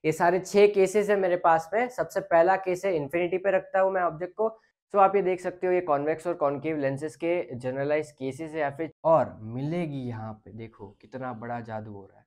ये सारे 6 केसेस है मेरे पास में। सबसे पहला केस है इन्फिनिटी पे रखता हूँ मैं ऑब्जेक्ट को। तो आप ये देख सकते हो ये कॉन्वेक्स और कॉन्केव लेंसेज के जनरलाइज केसेस है या फिर और मिलेगी यहाँ पे देखो कितना बड़ा जादू हो रहा है।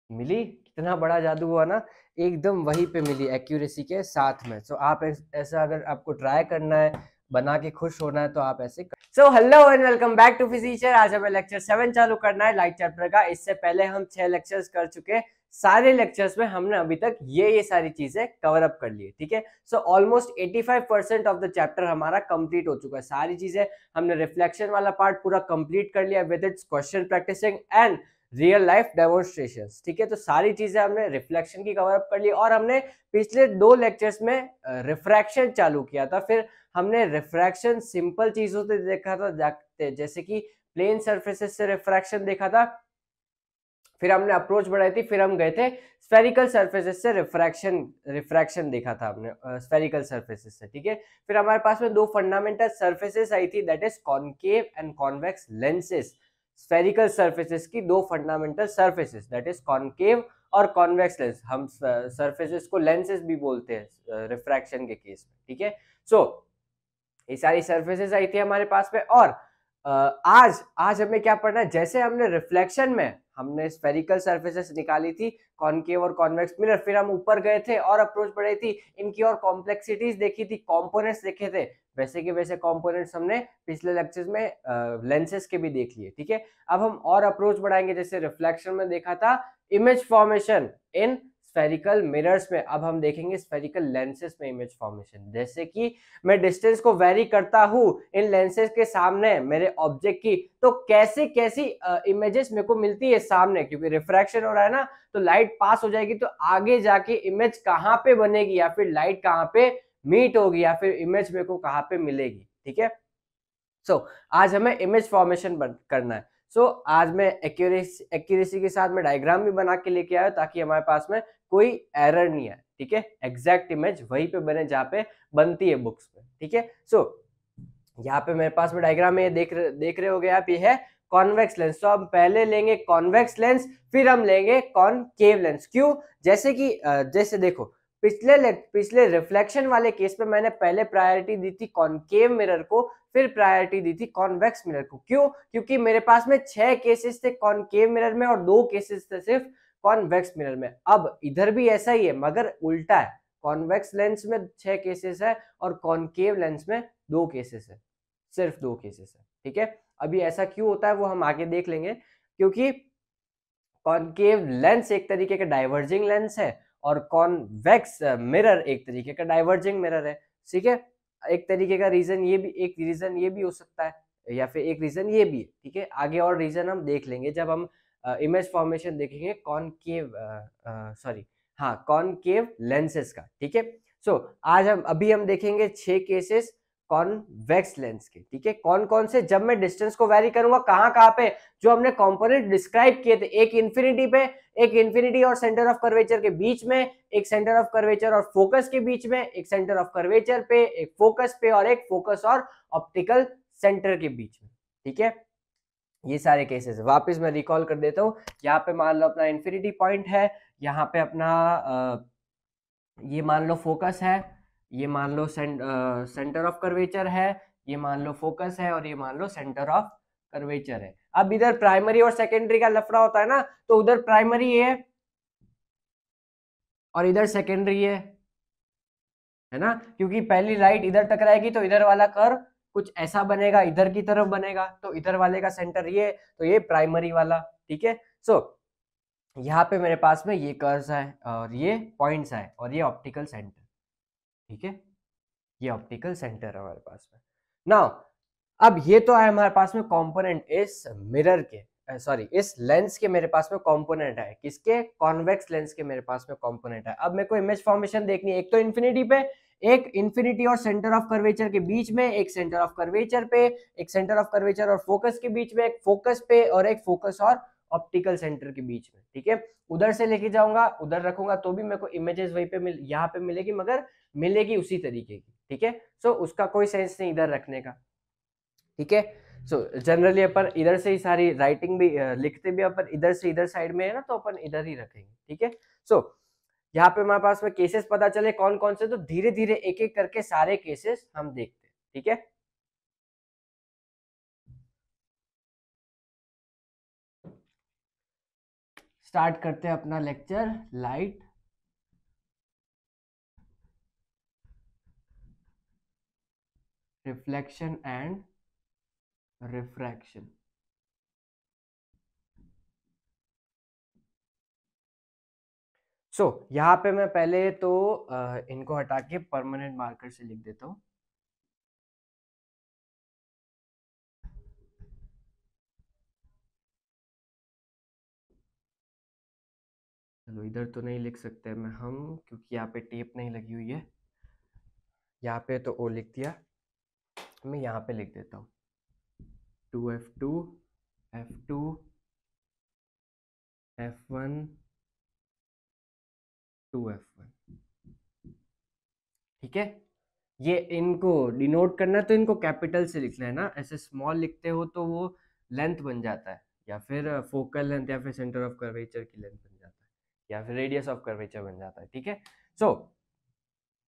मिली कितना बड़ा जादू हुआ ना, एकदम वहीं पे मिली एक्यूरेसी के साथ में। सो आप ऐसा अगर आपको ट्राई करना है बना के खुश होना है तो आप ऐसे so hello and welcome back to physics. आज हमें लेक्चर 7 चालू करना है लाइट चैप्टर का। इससे पहले हम 6 लेक्चर्स कर चुके। सारे लेक्चर्स में हमने अभी तक ये सारी चीजें कवर अप कर ली, ठीक है। So almost 85% of the chapter हमारा कंप्लीट हो चुका है। सारी चीजें हमने रिफ्लेक्शन वाला पार्ट पूरा कंप्लीट कर लिया with its question practising and real life demonstrations, ठीक है। तो सारी चीजें हमने रिफ्लेक्शन की कवर अप कर ली और हमने पिछले 2 लेक्चर्स में रिफ्रैक्शन चालू किया था। फिर हमने रिफ्रैक्शन सिंपल चीजों से देखा था, जैसे कि प्लेन सरफेसेस से रिफ्रैक्शन देखा था। फिर हमने अप्रोच बढ़ाई थी, फिर हम गए थे स्फेरिकल सरफेसेस से रिफ्रैक्शन देखा था हमने स्फेरिकल सरफेसेस से, ठीक है। फिर हमारे पास में 2 फंडामेंटल सरफेसेस आई थी, that is concave and convex lenses. Spherical surfaces की 2 fundamental surfaces, that is concave और कॉन्वेक्स लेंस। हम सरफेसेस को लेंसेस भी बोलते हैं रिफ्रैक्शन के केस में, ठीक है। सो ये सारी सरफेसेस आई थी हमारे पास में। और आज हमें क्या पढ़ना है, जैसे हमने रिफ्लेक्शन में हमने स्फेरिकल सरफेसेस निकाली थी, कॉनकेव और कॉन्वेक्स मिरर, फिर हम ऊपर गए थे और अप्रोच बढ़ाई थी, इनकी और कॉम्प्लेक्सिटीज देखी थी, कंपोनेंट्स देखे थे। वैसे के वैसे कंपोनेंट्स हमने पिछले लेक्चर्स में लेंसेस के भी देख लिए, ठीक है। अब हम और अप्रोच बढ़ाएंगे, जैसे रिफ्लेक्शन में देखा था image formation in spherical mirrors में, अब हम देखेंगे स्फेरिकल लेंसेस में इमेज फॉर्मेशन। जैसे कि मैं डिस्टेंस को वेरी करता हूं इन लेंसेज के सामने मेरे ऑब्जेक्ट की, तो कैसी कैसी इमेजेस मेरे को मिलती है सामने, क्योंकि रिफ्रैक्शन हो रहा है ना, तो लाइट पास हो जाएगी, तो आगे जाके इमेज कहां पे बनेगी या फिर लाइट कहां पे मीट होगी या फिर इमेज मेरे को कहां पे मिलेगी, ठीक है। सो आज हमें इमेज फॉर्मेशन करना है। सो आज मैं एक्यूरेसी के साथ में डायग्राम भी बना के लेके आया ताकि हमारे पास में कोई एरर नहीं आए, ठीक है। एग्जैक्ट इमेज वहीं पे बने जहाँ पे बनती है बुक्स में, ठीक है। सो यहाँ पे मेरे पास में डायग्राम में देख रहे होगे आप, ये है कॉन्वेक्स लेंस। तो हम पहले लेंगे कॉन्वेक्स लेंस, फिर हम लेंगे कॉनकेव लेंस। क्यों? जैसे कि जैसे देखो पिछले रिफ्लेक्शन वाले केस में मैंने पहले प्रायोरिटी दी थी कॉनकेव मिरर को, फिर प्रायोरिटी दी थी कॉन्वेक्स मिरर को। क्यों? क्योंकि मेरे पास में 6 केसेस थे कॉनकेव मिरर में और 2 केसेस थे सिर्फ कॉन्वेक्स मिरर में। अब इधर भी ऐसा ही है मगर उल्टा है, कॉन्वेक्स लेंस में 6 केसेस है और कॉनकेव लेंस में 2 केसेस है, सिर्फ 2 केसेस है, ठीक है। अभी ऐसा क्यों होता है वो हम आगे देख लेंगे, क्योंकि कॉनकेव लेंस एक तरीके का डाइवर्जिंग लेंस है और कॉन्वेक्स मिरर एक तरीके का डाइवर्जिंग मिरर है, ठीक है। एक तरीके का रीजन ये भी हो सकता है या फिर एक रीजन ये भी है, ठीक है। आगे और रीजन हम देख लेंगे जब हम इमेज फॉर्मेशन देखेंगे कॉनकेव सॉरी हाँ कॉनकेव लेंसेस का, ठीक है। सो आज हम देखेंगे 6 केसेस कॉन्वेक्स लेंस के, ठीक है। कौन कौन से, जब मैं डिस्टेंस को वेरी करूंगा कहाँ कहाँ पे, जो हमने कंपोनेंट डिस्क्राइब किए थे, एक इन्फिनिटी और सेंटर ऑफ कर्वेचर के बीच में, एक सेंटर ऑफ कर्वेचर और फोकस के बीच में, एक सेंटर ऑफ कर्वेचर पे, एक फोकस पे और एक फोकस और ऑप्टिकल सेंटर के बीच में, ठीक है। ये सारे केसेस वापस मैं रिकॉल कर देता हूँ। यहाँ पे मान लो अपना इन्फिनिटी पॉइंट है, यहाँ पे अपना ये मान लो फोकस है, ये मान लो सेंटर ऑफ कर्वेचर है, ये मान लो फोकस है और ये मान लो सेंटर ऑफ कर्वेचर है। अब इधर प्राइमरी और सेकेंडरी का लफड़ा होता है ना, तो उधर प्राइमरी है और इधर सेकेंडरी है ना, क्योंकि पहली लाइट इधर टकराएगी तो इधर वाला कर्व कुछ ऐसा बनेगा, इधर की तरफ बनेगा, तो इधर वाले का सेंटर ये, तो ये प्राइमरी वाला, ठीक है। सो यहाँ पे मेरे पास में ये कर्व्स है और ये पॉइंट्स है और ये ऑप्टिकल सेंटर, ठीक है। ये ऑप्टिकल सेंटर है हमारे पास में। नाउ अब ये तो है हमारे पास में कंपोनेंट इस मिरर के, सॉरी इस लेंस के मेरे पास में कंपोनेंट है, किसके? कॉन्वेक्स लेंस के मेरे पास में कंपोनेंट है। अब मेरे को इमेज फॉर्मेशन देखनी है, एक तो इन्फिनिटी पे, एक इन्फिनिटी और सेंटर ऑफ कर्वेचर के बीच में, एक सेंटर ऑफ कर्वेचर पे, एक सेंटर ऑफ कर्वेचर और फोकस के बीच में, एक फोकस पे और एक फोकस और ऑप्टिकल सेंटर के बीच में, ठीक है। उधर से लेके जाऊंगा, उधर रखूंगा तो भी मेरे को इमेजेस वहीं पे यहाँ पे मिलेगी, मगर मिलेगी उसी तरीके की, ठीक है। सो उसका कोई सेंस नहीं इधर रखने का, ठीक है। सो जनरली अपन इधर से ही सारी राइटिंग भी लिखते भी अपन इधर से इधर साइड में है ना, तो अपन इधर ही रखेंगे, ठीक है। सो यहाँ पे हमारे पास में केसेस पता चले कौन कौन से, तो धीरे धीरे एक एक करके सारे केसेस हम देखते हैं, ठीक है। स्टार्ट करते हैं अपना lecture, light, reflection and refraction. यहाँ पे मैं पहले तो इनको हटा के परमानेंट मार्कर से लिख देता हूँ। चलो इधर तो नहीं लिख सकते मैं हम, क्योंकि यहाँ पे टेप नहीं लगी हुई है। यहाँ पे तो ओ लिख दिया, मैं यहाँ पे लिख देता हूँ 2F2 F2 F1 2F1, ठीक है। ये इनको डिनोट करना तो इनको कैपिटल से लिखना है ना, ऐसे स्मॉल लिखते हो तो वो लेंथ बन जाता है, या फिर फोकल लेंथ, या फिर सेंटर ऑफ कर्वेचर की लेंथ बन जाता है, या फिर रेडियस ऑफ कर्वेचर बन जाता है, ठीक है। सो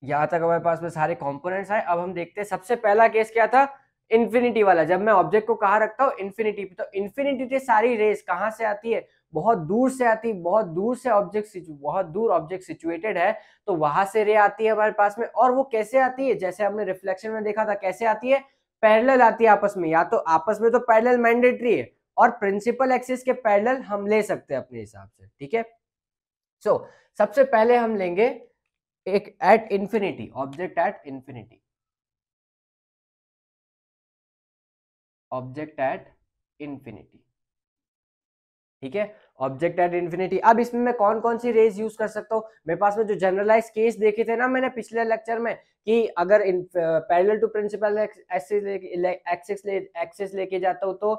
यहाँ तक हमारे पास में सारे कंपोनेंट्स आए। अब हम देखते हैं सबसे पहला केस क्या था, इन्फिनिटी वाला। जब मैं ऑब्जेक्ट को कहाँ रखता हूँ, इन्फिनिटी पे, तो इन्फिनिटी से सारी रेस कहाँ से आती है, बहुत दूर से आती है, बहुत दूर से ऑब्जेक्ट, बहुत दूर ऑब्जेक्ट सिचुएटेड है, तो वहां से रे आती है हमारे पास में। और वो कैसे आती है, जैसे हमने रिफ्लेक्शन में देखा था, कैसे आती है, पैरेलल आती है आपस में। या तो आपस में तो पैरेलल मैंडेटरी है, और प्रिंसिपल एक्सिस के पैरेलल हम ले सकते हैं अपने हिसाब से, ठीक है। सबसे पहले हम लेंगे एक at infinity, object at infinity, object at infinity, ठीक है। Object at infinity. अब इसमें मैं कौन कौन सी रेज यूज कर सकता हूँ, मेरे पास में जो जनरलाइज केस देखे थे ना मैंने पिछले लेक्चर में, कि अगर पैरेलल टू प्रिंसिपल एक्सिस लेके जाता हूँ तो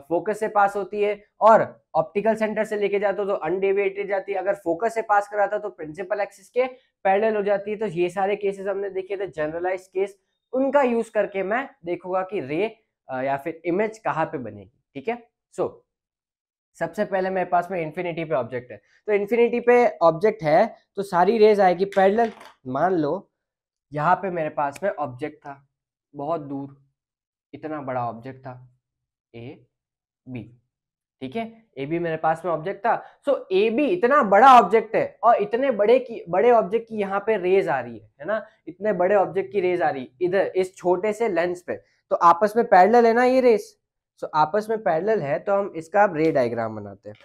फोकस से पास होती है, और ऑप्टिकल सेंटर से लेके जाता हूँ तो अनडेविएटेड जाती है। अगर फोकस से पास कराता तो प्रिंसिपल एक्सिस के पैरेलल हो जाती है। तो ये सारे केसेस हमने देखे थे जनरलाइज केस, उनका यूज करके मैं देखूंगा कि रे या फिर इमेज कहाँ पे बनेगी, ठीक है। सबसे पहले मेरे पास में इन्फिनिटी पे ऑब्जेक्ट है, तो इन्फिनिटी पे ऑब्जेक्ट है तो सारी रेज आएगी पैरेलल। मान लो यहाँ पे मेरे पास में ऑब्जेक्ट था बहुत दूर, इतना बड़ा ऑब्जेक्ट था ए बी, ठीक है। ए बी मेरे पास में ऑब्जेक्ट था। ए बी इतना बड़ा ऑब्जेक्ट है, और इतने बड़े ऑब्जेक्ट की यहाँ पे रेज आ रही है ना, इतने बड़े ऑब्जेक्ट की रेज आ रही इधर इस छोटे से लेंस पे, तो आपस में पैरेलल है ना ये रेस। आपस में पैरेलल है तो हम इसका रे डायग्राम बनाते हैं।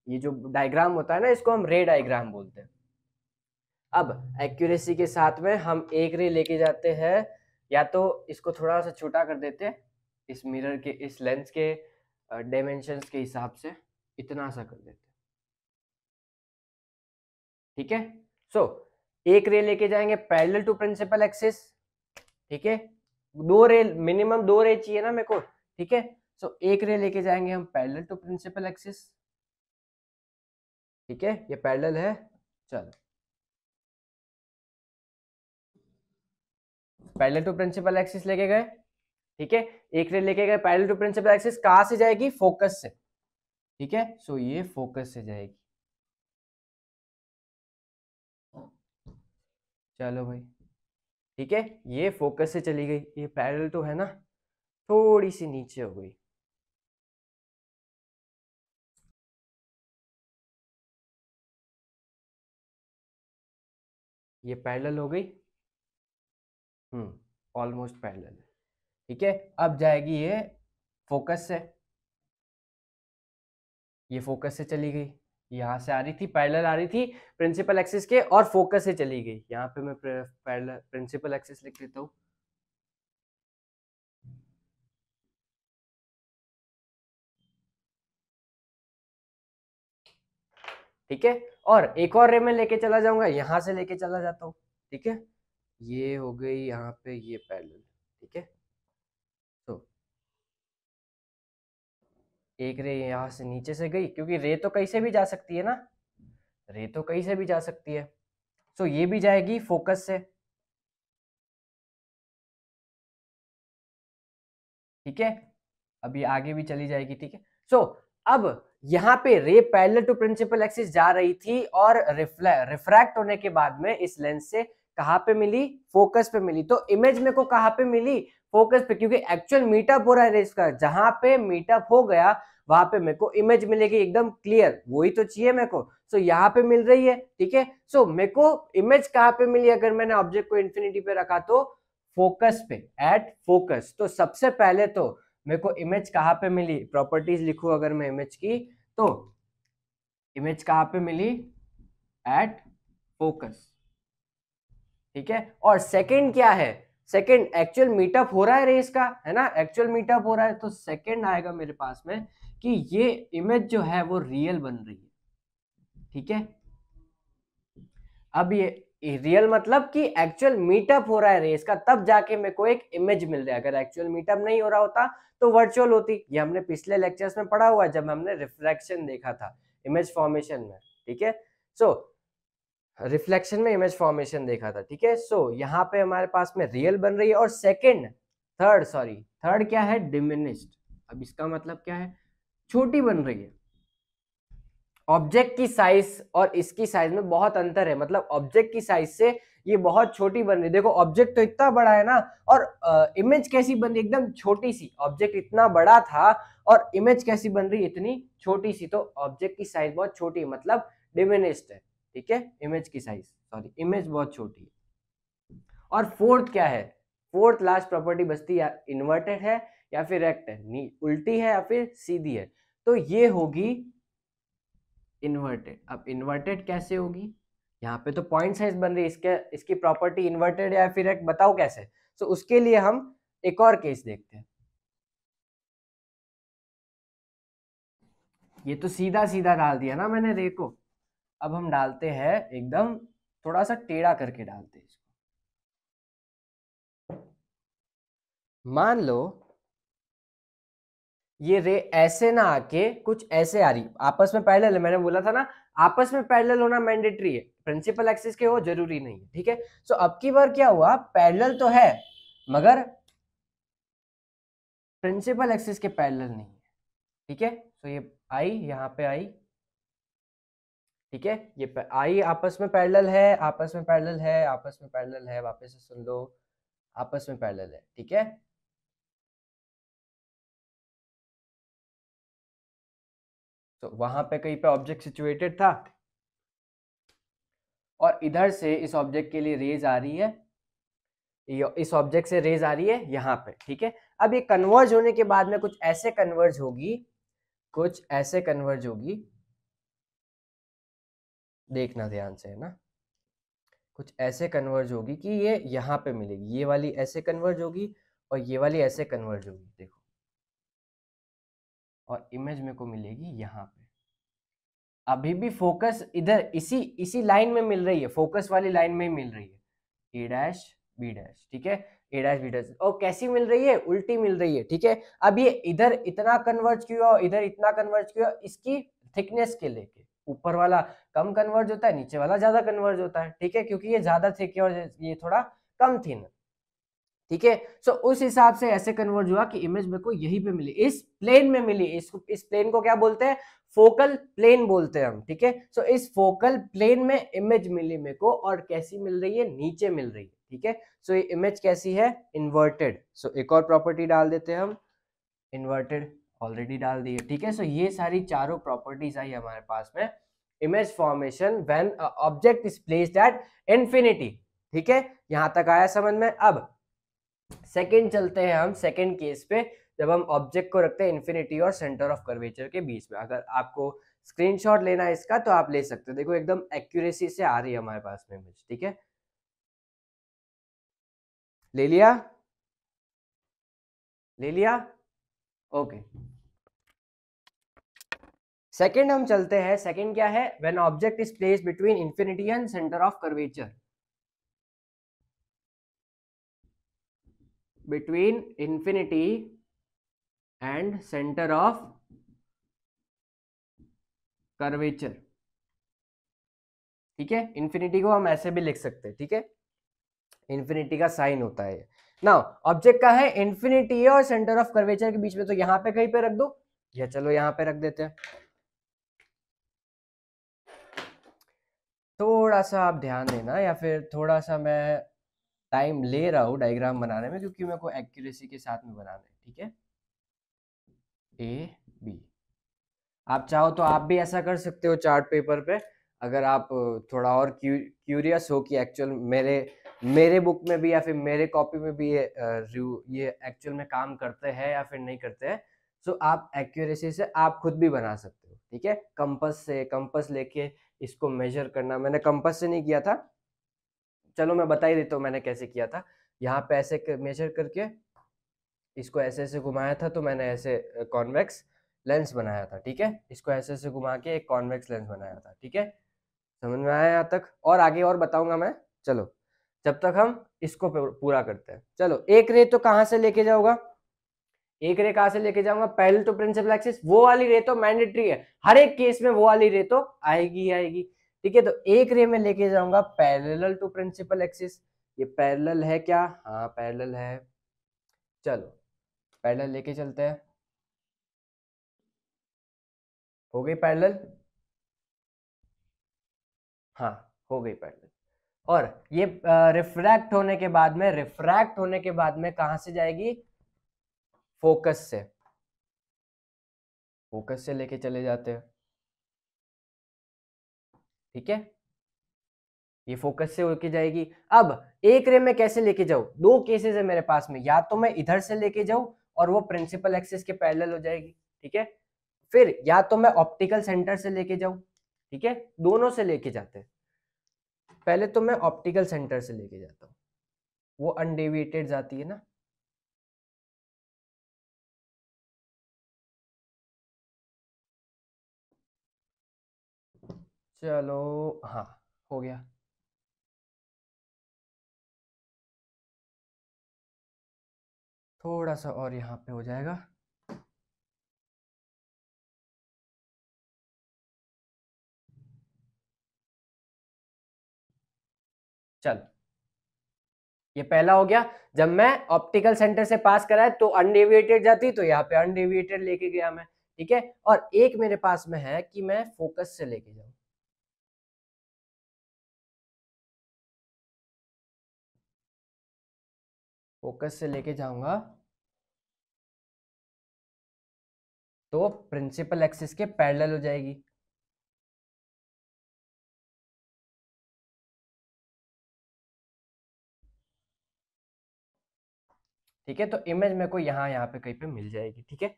ये जो डायग्राम होता है ना, इसको हम रे डायग्राम बोलते हैं। अब एक्यूरेसी के साथ में हम एक रे लेके जाते हैं, या तो इसको थोड़ा सा छोटा कर देते हैं, इस मिरर के इस लेंस के डायमेंशंस के हिसाब से इतना सा कर देते हैं, ठीक है। एक रे लेके जाएंगे पैरेलल टू प्रिंसिपल एक्सिस, ठीक है। दो रे, मिनिमम दो रे चाहिए ना मेरे को, ठीक है। एक रे लेके जाएंगे हम पैरेलल टू प्रिंसिपल एक्सिस, ठीक है, ये पैरेलल है। चलो पैरेलल टू प्रिंसिपल एक्सिस लेके गए, ठीक है। एक रे लेके गए पैरेलल टू प्रिंसिपल एक्सिस, कहां से जाएगी, फोकस से, ठीक है। ये फोकस से जाएगी। चलो भाई, ठीक है, ये फोकस से चली गई, ये पैरेलल टू है ना, थोड़ी सी नीचे हो गई, ये पैरेलल हो गई, ऑलमोस्ट पैरेलल है, ठीक है। अब जाएगी ये फोकस से, ये फोकस से चली गई, यहाँ से आ रही थी पैरेलल आ रही थी प्रिंसिपल एक्सिस के, और फोकस से चली गई। यहाँ पे मैं पैरेलल प्रिंसिपल एक्सिस लिख देता हूँ, ठीक है। और एक और रे में लेके चला जाऊंगा, यहाँ से लेके चला जाता हूँ, ठीक है। ये हो गई यहाँ पे ये पैरेलल, ठीक है। तो एक रे यहाँ से नीचे से गई, क्योंकि रे तो कहीं से भी जा सकती है ना, रे तो कहीं से भी जा सकती है। ये भी जाएगी फोकस से, ठीक है। अभी आगे भी चली जाएगी, ठीक है। अब यहाँ पे ray parallel to principal axis जा रही थी और रिफ्रैक्ट होने के बाद में इस लेंस से कहाँ पे मिली, फोकस पे मिली। तो इमेज मेरे को कहाँ पे मिली, फोकस पे, क्योंकि एक्चुअल मीटअप हो रहा है रेस का, जहां पे मीटअप हो गया वहां पे मेरे को इमेज मिलेगी एकदम क्लियर, वही तो चाहिए मेरे को। सो यहाँ पे मिल रही है, ठीक है। सो मेरे को इमेज कहाँ पे मिली, अगर मैंने ऑब्जेक्ट को इन्फिनिटी पे रखा तो फोकस पे, एट फोकस। तो सबसे पहले तो मेरे को इमेज कहाँ पे मिली, प्रॉपर्टीज लिखूं अगर मैं इमेज की, तो इमेज कहाँ पे मिली, एट फोकस, ठीक है। और सेकंड क्या है, सेकंड एक्चुअल मीटअप हो रहा है रेस का, है ना, एक्चुअल मीटअप हो रहा है। तो सेकंड आएगा मेरे पास में कि ये इमेज जो है वो रियल बन रही है, ठीक है। अब ये रियल मतलब कि एक्चुअल मीटअप हो रहा है रेस का, तब जाके मेरे को एक इमेज मिल रहा है। अगर एक्चुअल मीटअप नहीं हो रहा होता तो वर्चुअल होती। ये हमने पिछले लेक्चर्स में पढ़ा हुआ है जब हमने रिफ्रैक्शन देखा था इमेज फॉर्मेशन में, ठीक है। सो रिफ्लेक्शन में इमेज फॉर्मेशन देखा था, ठीक है। सो यहाँ पे हमारे पास में रियल बन रही है। और थर्ड क्या है, डिमिनिश्ड। अब इसका मतलब क्या है, छोटी बन रही है। ऑब्जेक्ट की साइज और इसकी साइज में बहुत अंतर है, मतलब ऑब्जेक्ट की साइज से ये बहुत छोटी बन रही है। देखो ऑब्जेक्ट तो इतना बड़ा है ना, और इमेज कैसी बन रही है, एकदम छोटी सी। ऑब्जेक्ट इतना बड़ा था और इमेज कैसी बन रही है, इतनी छोटी सी। तो ऑब्जेक्ट की साइज बहुत छोटी है, मतलब डिमिनिश्ड है, ठीक है। इमेज की साइज, सॉरी, इमेज बहुत छोटी है। और फोर्थ क्या है, फोर्थ लास्ट प्रॉपर्टी बचती है, इन्वर्टेड है या फिर रेक्ट है, उल्टी है या फिर सीधी है। तो ये होगी इन्वर्टेड। अब इन्वर्टेड कैसे होगी, यहाँ पे तो पॉइंट साइज बन रही है, इसकी प्रॉपर्टी इन्वर्टेड या फिर रेक्ट, बताओ कैसे। तो उसके लिए हम एक और केस देखते हैं। ये तो सीधा सीधा डाल दिया ना मैंने रे को, अब हम डालते हैं एकदम थोड़ा सा टेढ़ा करके डालते हैं इसको। मान लो ये रे ऐसे ना आके कुछ ऐसे आ रही, आपस में पैरेलल है, मैंने बोला था ना आपस में पैरेलल होना मैंडेटरी है, प्रिंसिपल एक्सिस के हो जरूरी नहीं है, ठीक है। सो अब की बार क्या हुआ, पैरेलल तो है मगर प्रिंसिपल एक्सिस के पैरेलल नहीं है, ठीक है। तो ये आई यहाँ पे आई, ठीक है, ये आई आपस में पैरेलल है, आपस में पैरेलल है, आपस में पैरेलल है, वापस से सुन लो, आपस में पैरेलल है, ठीक है। तो वहां पे कहीं पे ऑब्जेक्ट सिचुएटेड था और इधर से इस ऑब्जेक्ट के लिए रेज आ रही है, इस ऑब्जेक्ट से रेज आ रही है यहाँ पे, ठीक है। अब ये कन्वर्ज होने के बाद में कुछ ऐसे कन्वर्ज होगी, कुछ ऐसे कन्वर्ज होगी, देखना ध्यान से, है ना, कुछ ऐसे कन्वर्ज होगी कि ये यहाँ पे मिलेगी, ये वाली ऐसे कन्वर्ज होगी और ये वाली ऐसे कन्वर्ज होगी, देखो, और इमेज मेरे को मिलेगी यहाँ पे। अभी भी फोकस इधर इसी लाइन में मिल रही है, फोकस वाली लाइन में मिल रही है, ए डैश बी डैश, ठीक है, ए डैश बी डैश। और कैसी मिल रही है, उल्टी मिल रही है, ठीक है। अब ये इधर इतना कन्वर्ज किया और इधर इतना कन्वर्ज किया, इसकी थिकनेस के लेके ऊपर वाला कम कन्वर्ज होता है, नीचे वाला ज्यादा कन्वर्ज होता है, ठीक है, क्योंकि ये ज्यादा थिक है और ये थोड़ा कम थिन, ठीक है। सो उस हिसाब से ऐसे कन्वर्ज हुआ कि इमेज मेरे को यहीं पे मिली, इस प्लेन में मिली। इस प्लेन को क्या बोलते हैं, फोकल प्लेन बोलते हैं हम, ठीक है। सो इस फोकल प्लेन में इमेज मिली मेरे को, और कैसी मिल रही है, नीचे मिल रही है, ठीक है। सो ये इमेज कैसी है, इन्वर्टेड। सो एक और प्रॉपर्टी डाल देते हैं हम, इन्वर्टेड ऑलरेडी डाल दी है, ठीक है। सो ये सारी चारों प्रॉपर्टीज आई हमारे पास में image formation when object is placed at infinity, ठीक है। यहां तक आया समझ में। अब सेकंड चलते हैं हम, सेकंड केस पे, जब हम ऑब्जेक्ट को रखते हैं इन्फिनिटी और सेंटर ऑफ कर्वेचर के बीच में। अगर आपको स्क्रीनशॉट लेना है इसका तो आप ले सकते हो, देखो एकदम एक्यूरेसी से आ रही है हमारे पास में इमेज, ठीक है। ले लिया, ले लिया, ओके। सेकंड हम चलते हैं, सेकंड क्या है, when object is placed between infinity and centre of curvature, between infinity and centre of curvature, ठीक है। इंफिनिटी को हम ऐसे भी लिख सकते हैं, ठीक है, इंफिनिटी का साइन होता है। नाउ ऑब्जेक्ट का है इंफिनिटी और सेंटर ऑफ कर्वेचर के बीच में, तो यहाँ पे कहीं पे रख दो, या चलो यहाँ पे रख देते हैं, थोड़ा सा आप ध्यान देना, या फिर थोड़ा सा मैं टाइम ले रहा हूँ डायग्राम बनाने में, क्योंकि मेरे को एक्यूरेसी के साथ में बनाना है। ठीक है, ए बी। आप चाहो तो आप भी ऐसा कर सकते हो चार्ट पेपर पे, अगर आप थोड़ा और क्यूरियस हो कि एक्चुअल मेरे मेरे बुक में भी या फिर मेरे कॉपी में भी ये एक्चुअल में काम करते हैं या फिर नहीं करते हैं। सो आप एक्यूरेसी से आप खुद भी बना सकते हो। ठीक है, कंपास से, कंपास लेके इसको मेजर करना, मैंने कंपास से नहीं किया था, चलो मैं बता ही देता हूँ मैंने कैसे किया था। यहाँ पे ऐसे मेजर करके इसको ऐसे ऐसे घुमाया था, तो मैंने ऐसे कॉन्वेक्स लेंस बनाया था। ठीक है, इसको ऐसे ऐसे घुमा के एक कॉन्वेक्स लेंस बनाया था। ठीक है, समझ में आया यहाँ तक? और आगे और बताऊंगा मैं, चलो जब तक हम इसको पूरा करते हैं। चलो, एक रे तो कहाँ से लेके जाऊंगा, एक रे कहाँ से लेके जाऊंगा, पैरेलल टू प्रिंसिपल एक्सिस। वो वाली रे तो मैंडेटरी है, हर एक केस में वो वाली रे तो आएगी ही आएगी। ठीक है, तो एक रे में लेके जाऊंगा पैरेलल टू प्रिंसिपल एक्सिस। ये पैरेलल है क्या? हाँ पैरेलल है। चलो पैरेलल लेके चलते हैं। हो गई पैरेलल? हाँ, हो गई पैरेलल। और ये रिफ्रैक्ट होने के बाद में, रिफ्रैक्ट होने के बाद में कहां से जाएगी? फोकस से, फोकस से लेके चले जाते हैं। ठीक है, ये फोकस से होके जाएगी। अब एक रे में कैसे लेके जाऊं? दो केसेस है मेरे पास में, या तो मैं इधर से लेके जाऊं और वो प्रिंसिपल एक्सिस के पैरेलल हो जाएगी। ठीक है, फिर या तो मैं ऑप्टिकल सेंटर से लेके जाऊं। ठीक है, दोनों से लेके जाते हैं। पहले तो मैं ऑप्टिकल सेंटर से लेके जाता हूँ, वो अनडेविएटेड जाती है ना। चलो, हाँ हो गया। थोड़ा सा और यहाँ पे हो जाएगा। चल, ये पहला हो गया। जब मैं ऑप्टिकल सेंटर से पास कराया तो अनडेविएटेड जाती, तो यहाँ पे अनडेविएटेड लेके गया मैं। ठीक है, और एक मेरे पास में है कि मैं फोकस से लेके जाऊं। फोकस से लेके जाऊंगा तो प्रिंसिपल एक्सिस के पैरेलल हो जाएगी। ठीक है, तो इमेज मेरे को यहाँ पे कहीं पे मिल जाएगी। ठीक है,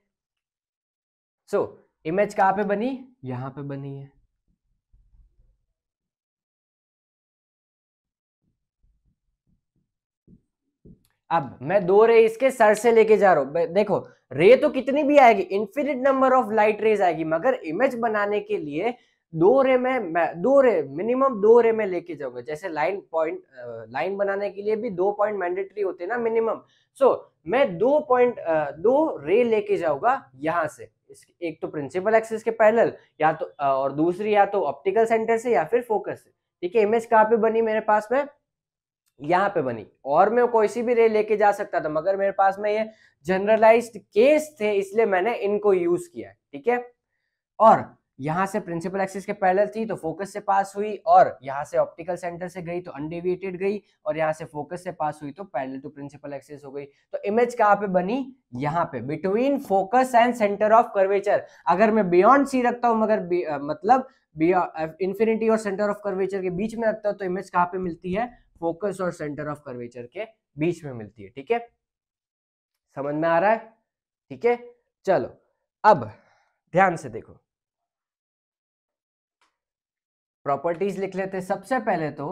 सो इमेज कहाँ पे बनी? यहाँ पे बनी है। अब मैं दो रे इसके सर से लेके जा रहा हूं। देखो, रे तो कितनी भी आएगी, infinite number of light rays आएगी, मगर इमेज बनाने के लिए दो रे में, दो रे मिनिमम, दो रे में लेके जाऊंगा। जैसे लाइन पॉइंट, लाइन बनाने के लिए भी दो पॉइंट मैंडेटरी होते हैं ना मिनिमम। सो मैं दो पॉइंट, दो रे लेके जाऊंगा यहां से। एक तो प्रिंसिपल एक्सिस के पैरेलल, या तो और दूसरी या तो ऑप्टिकल सेंटर से या फिर फोकस से। ठीक है, इमेज कहाँ पे बनी मेरे पास में? यहाँ पे बनी। और मैं कोई सी भी रे लेके जा सकता था, मगर मेरे पास में ये जनरलाइज्ड केस थे, इसलिए मैंने इनको यूज किया। ठीक है, और यहां से प्रिंसिपल एक्सिस के पैरेलल थी तो फोकस से पास हुई, और यहां से ऑप्टिकल सेंटर से गई तो अनडेविएटेड गई, और यहां से फोकस से पास हुई तो पैरेलल टू प्रिंसिपल एक्सिस हो गई। तो इमेज कहाँ पे बनी? यहाँ पे, between focus and centre of curvature. अगर मैं बियॉन्ड सी रखता हूँ, मगर मतलब इंफिनिटी और सेंटर ऑफ कर्वेचर के बीच में रखता हूँ, तो इमेज कहाँ पे मिलती है? फोकस और सेंटर ऑफ कर्वेचर के बीच में मिलती है। ठीक है, समझ में आ रहा है? ठीक है, चलो अब ध्यान से देखो, प्रॉपर्टीज लिख लेते हैं। सबसे पहले तो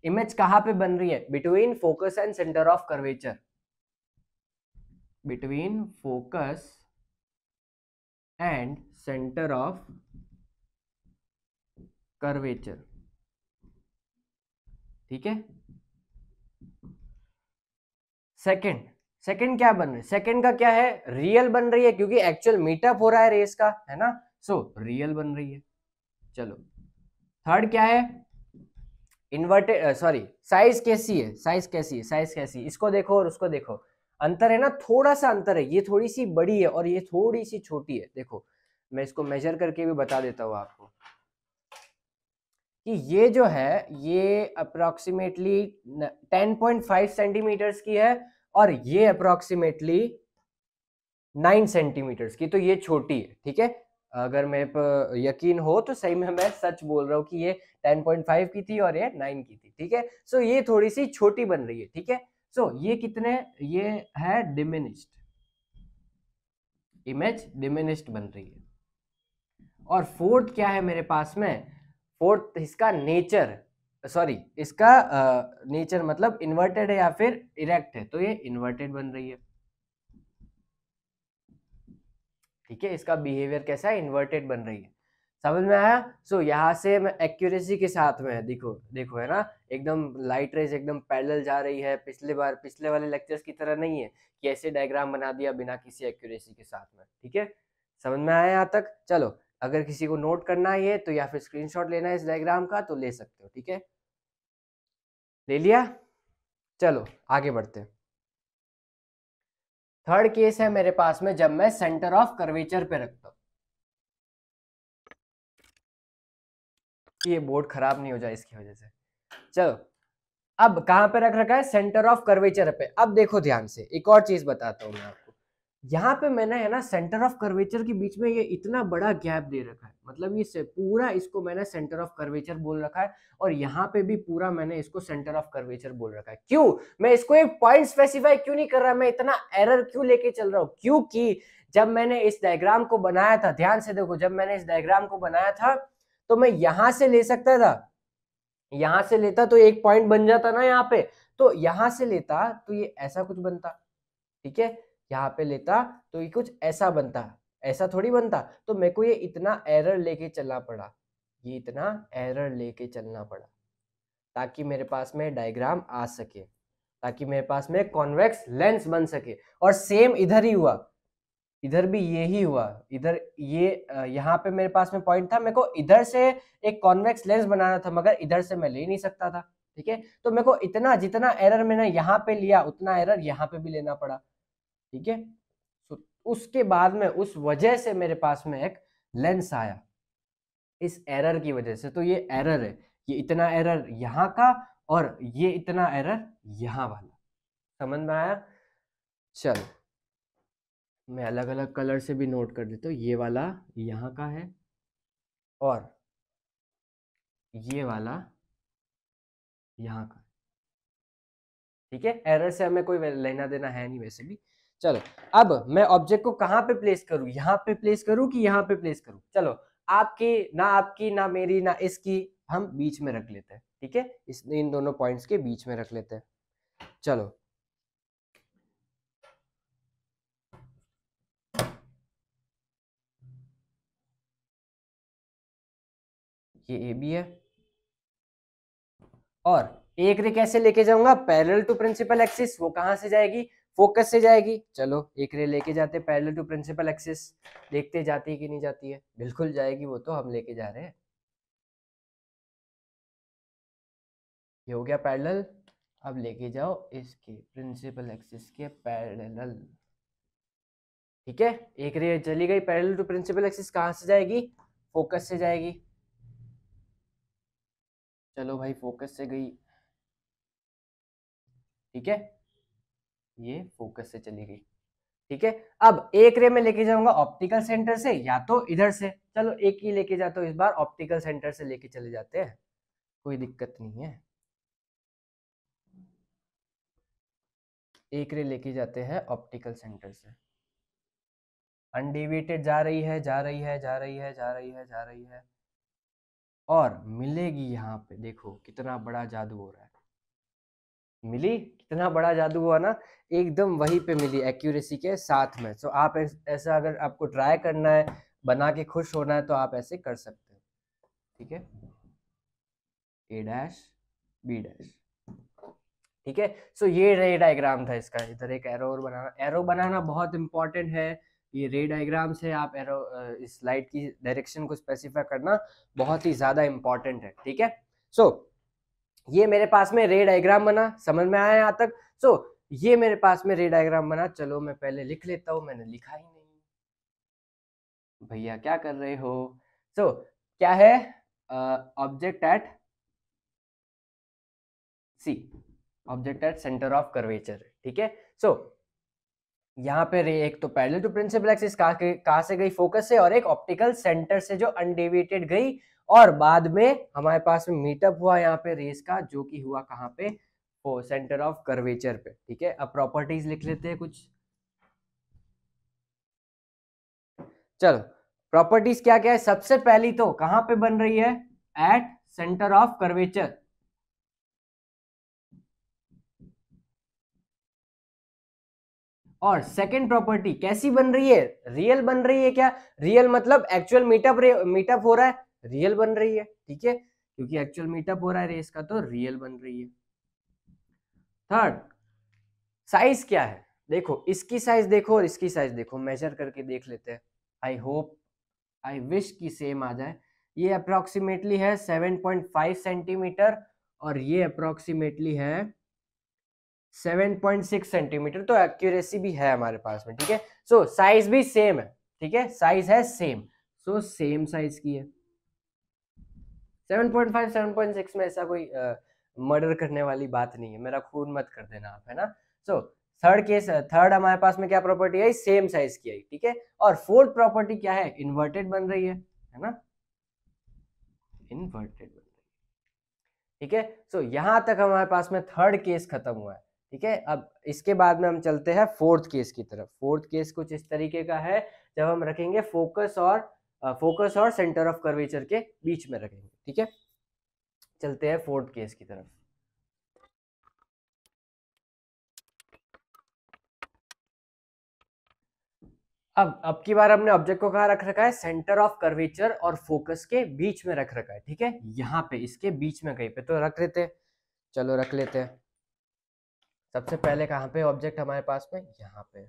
इमेज कहां पे बन रही है? Between focus and centre of curvature, between focus and centre of curvature. ठीक है, सेकंड, सेकंड क्या बन रही है? सेकंड का क्या है? रियल बन रही है, क्योंकि एक्चुअल मीटअप हो रहा है रेस का, है ना। सो रियल बन रही है। चलो, थर्ड क्या है? इन्वर्टेड, सॉरी, साइज कैसी है? साइज कैसी है? साइज कैसी है? इसको देखो और उसको देखो, अंतर है ना, थोड़ा सा अंतर है। ये थोड़ी सी बड़ी है और ये थोड़ी सी छोटी है। देखो, मैं इसको मेजर करके भी बता देता हूँ आपको। कि ये जो है ये अप्रोक्सीमेटली 10.5 सेंटीमीटर्स की है और ये अप्रोक्सीमेटली 9 सेंटीमीटर्स की, तो ये छोटी है, ठीक है। अगर मेरे पर यकीन हो तो सही में मैं सच बोल रहा हूँ कि ये 10.5 की थी और ये 9 की थी, ठीक है। सो ये थोड़ी सी छोटी बन रही है, ठीक है। सो ये कितने, ये है डिमिनिश्ड, इमेज डिमिनिश्ड बन रही है। और फोर्थ क्या है मेरे पास में, फोर्थ इसका नेचर, सॉरी इसका नेचर मतलब इन्वर्टेड है या फिर इरेक्ट है, तो ये इन्वर्टेड बन रही है, ठीक है। इसका बिहेवियर कैसा है, इन्वर्टेड बन रही है, समझ में आया। सो यहाँ से मैं एक्यूरेसी के साथ में, देखो देखो है ना, एकदम लाइट रेज एकदम पैरेलल जा रही है, पिछले वाले लेक्चर्स की तरह नहीं है कि ऐसे डायग्राम बना दिया बिना किसी एक्यूरेसी के साथ में, ठीक है। समझ में आया यहाँ तक। चलो अगर किसी को नोट करना है ये तो या फिर स्क्रीनशॉट लेना है इस डायग्राम का तो ले सकते हो, ठीक है। ले लिया, चलो आगे बढ़ते हैं। थर्ड केस है मेरे पास में जब मैं सेंटर ऑफ कर्वेचर पे रखता हूं, ये बोर्ड खराब नहीं हो जाए इसकी वजह से। चलो अब कहां पे रख रखा है, सेंटर ऑफ कर्वेचर पे। अब देखो ध्यान से, एक और चीज बताता हूं मैं आपको। यहाँ पे मैंने है ना सेंटर ऑफ कर्वेचर के बीच में ये इतना बड़ा गैप दे रखा है, मतलब ये पूरा इसको मैंने सेंटर ऑफ कर्वेचर बोल रखा है, और यहाँ पे भी पूरा मैंने इसको सेंटर ऑफ कर्वेचर बोल रखा है। क्यों, मैं इसको एक पॉइंट स्पेसिफाई क्यों नहीं कर रहा, मैं इतना एरर क्यों लेके चल रहा हूँ, क्योंकि जब मैंने इस डायग्राम को बनाया था, ध्यान से देखो, जब मैंने इस डायग्राम को बनाया था तो मैं यहां से ले सकता था, यहां से लेता तो एक पॉइंट बन जाता ना यहाँ पे, तो यहां से लेता तो ये ऐसा कुछ बनता, ठीक है। यहाँ पे लेता तो ये कुछ ऐसा बनता, ऐसा थोड़ी बनता। तो मेरे को ये इतना एरर लेके चलना पड़ा, ये इतना एरर लेके चलना पड़ा ताकि मेरे पास में डायग्राम आ सके, ताकि मेरे पास में कॉन्वेक्स लेंस बन सके। और सेम इधर ही हुआ, इधर भी यही हुआ, इधर ये यहाँ पे मेरे पास में पॉइंट था, मेरे को इधर से एक कॉन्वेक्स लेंस बनाना था मगर इधर से मैं ले नहीं सकता था, ठीक है। तो मेरे को इतना जितना एरर मैंने यहाँ पे लिया उतना एरर यहाँ पे भी लेना पड़ा, ठीक है। तो उसके बाद में उस वजह से मेरे पास में एक लेंस आया इस एरर की वजह से। तो ये एरर है, ये इतना एरर यहाँ का और ये इतना एरर यहाँ वाला, समझ में आया। चलो मैं अलग अलग कलर से भी नोट कर देता हूँ, ये वाला यहाँ का है और ये वाला यहाँ का, ठीक है। एरर से हमें कोई लेना देना है नहीं वैसे भी। चलो अब मैं ऑब्जेक्ट को कहाँ पे प्लेस करूँ, यहाँ पे प्लेस करूँ कि यहाँ पे प्लेस करूँ। चलो आपकी ना मेरी ना इसकी, हम बीच में रख लेते हैं, ठीक है। इन दोनों पॉइंट्स के बीच में रख लेते हैं। चलो ये ए बी है और एक रे कैसे लेके जाऊंगा, पैरेलल टू प्रिंसिपल एक्सिस। वो कहाँ से जाएगी, फोकस से जाएगी। चलो एक रे लेके जाते पैरेलल टू प्रिंसिपल एक्सिस, देखते जाती है कि नहीं जाती है, बिल्कुल जाएगी, वो तो हम लेके जा रहे हैं। ये हो गया पैरेलल, अब लेके जाओ इसके प्रिंसिपल एक्सिस के पैरेलल, ठीक है। एक रे चली गई पैरेलल टू प्रिंसिपल एक्सिस, कहाँ से जाएगी, फोकस से जाएगी। चलो भाई फोकस से गई, ठीक है, ये फोकस से चली गई, ठीक है। अब एक रे में लेके जाऊंगा ऑप्टिकल सेंटर से या तो इधर से, चलो एक ही लेके जाता हूँ इस बार, ऑप्टिकल सेंटर से लेके चले जाते हैं, कोई दिक्कत नहीं है। एक रे लेके जाते हैं ऑप्टिकल सेंटर से, अनडेविएटेड जा रही है जा रही है जा रही है जा रही है जा रही है और मिलेगी यहाँ पे, देखो कितना बड़ा जादू हो रहा है, मिली, कितना बड़ा जादू हुआ ना, एकदम वहीं पे मिली एक्यूरेसी के साथ में। सो आप ऐसा अगर आपको ट्राई करना है, बना के खुश होना है तो आप ऐसे कर सकते हो, ठीक है। ए डैश बी डैश, ठीक है। सो ये रे डायग्राम था इसका, इधर एक एरो बनाना बहुत इंपॉर्टेंट है। ये रे डायग्राम से आप एरो इस लाइट की डायरेक्शन को स्पेसिफाई करना बहुत ही ज्यादा इंपॉर्टेंट है, ठीक है। सो ये मेरे पास में रे डायग्राम बना, समझ में आया यहाँ तक। सो ये मेरे पास में रे डायग्राम बना, चलो मैं पहले लिख लेता हूँ, मैंने लिखा ही नहीं, भैया क्या कर रहे हो। सो क्या है, object at C, object at centre of curvature, ठीक है। सो यहाँ पे एक तो पैरेलल टू प्रिंसिपल एक्सिस कहाँ से गई, फोकस से, और एक ऑप्टिकल सेंटर से जो अनडेविएटेड गई, और बाद में हमारे पास में मीटअप हुआ यहाँ पे रेस का, जो कि हुआ कहाँ पे, वो सेंटर ऑफ कर्वेचर पे, ठीक है। अब प्रॉपर्टीज लिख लेते हैं कुछ। चलो प्रॉपर्टीज क्या क्या है, सबसे पहली तो कहां पे बन रही है, एट सेंटर ऑफ कर्वेचर, और सेकंड प्रॉपर्टी कैसी बन रही है, रियल बन रही है। क्या रियल मतलब एक्चुअल मीटअप हो रहा है, रियल बन रही है, ठीक है, क्योंकि एक्चुअल मीटअप हो रहा है रेस का, तो रियल बन रही है। थर्ड, साइज क्या है, देखो इसकी साइज देखो और इसकी साइज देखो, मेजर करके देख लेते हैं। आई होप, आई विश की सेम आ जाए। ये अप्रोक्सीमेटली है 7.5 सेंटीमीटर, और ये अप्रोक्सीमेटली है 7.6 सेंटीमीटर, तो एक्यूरेसी भी है हमारे पास में, ठीक है। सो साइज भी सेम है, ठीक है, साइज है सेम, सो सेम साइज की है। 7.5 7.6 में ऐसा कोई मर्डर करने वाली बात नहीं है, मेरा खून मत कर देना आप, है ना। सो थर्ड हमारे पास में क्या प्रॉपर्टी आई, सेम साइज की आई, ठीक है। और फोर्थ प्रॉपर्टी क्या है, इन्वर्टेड बन रही है ना, इन्वर्टेड बन रही है, ठीक है। सो यहां तक हमारे पास में थर्ड केस खत्म हुआ है, ठीक है। अब इसके बाद में हम चलते हैं फोर्थ केस की तरफ। फोर्थ केस कुछ इस तरीके का है, जब हम रखेंगे फोकस और सेंटर ऑफ कर्वेचर के बीच में रखेंगे, ठीक है। चलते हैं फोर्थ केस की तरफ। अब की बार हमने ऑब्जेक्ट को कहाँ रख रखा है, सेंटर ऑफ कर्वेचर और फोकस के बीच में रख रखा है, ठीक है, यहाँ पे इसके बीच में कहीं पे तो रख लेते हैं। चलो रख लेते हैं। सबसे पहले कहाँ पे ऑब्जेक्ट हमारे पास में, यहाँ पे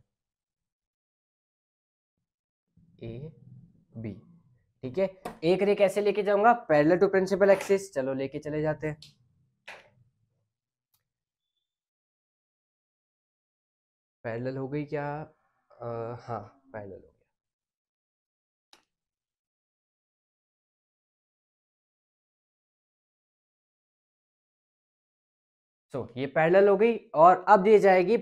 ए बी, ठीक है। एक रे कैसे लेके जाऊंगा, पैरेलल टू प्रिंसिपल एक्सिस, चलो लेके चले जाते हैं। पैरेलल हो गई क्या, हाँ पैरेलल हो गया। ये पैरेलल हो गई, और अब ये जाएगी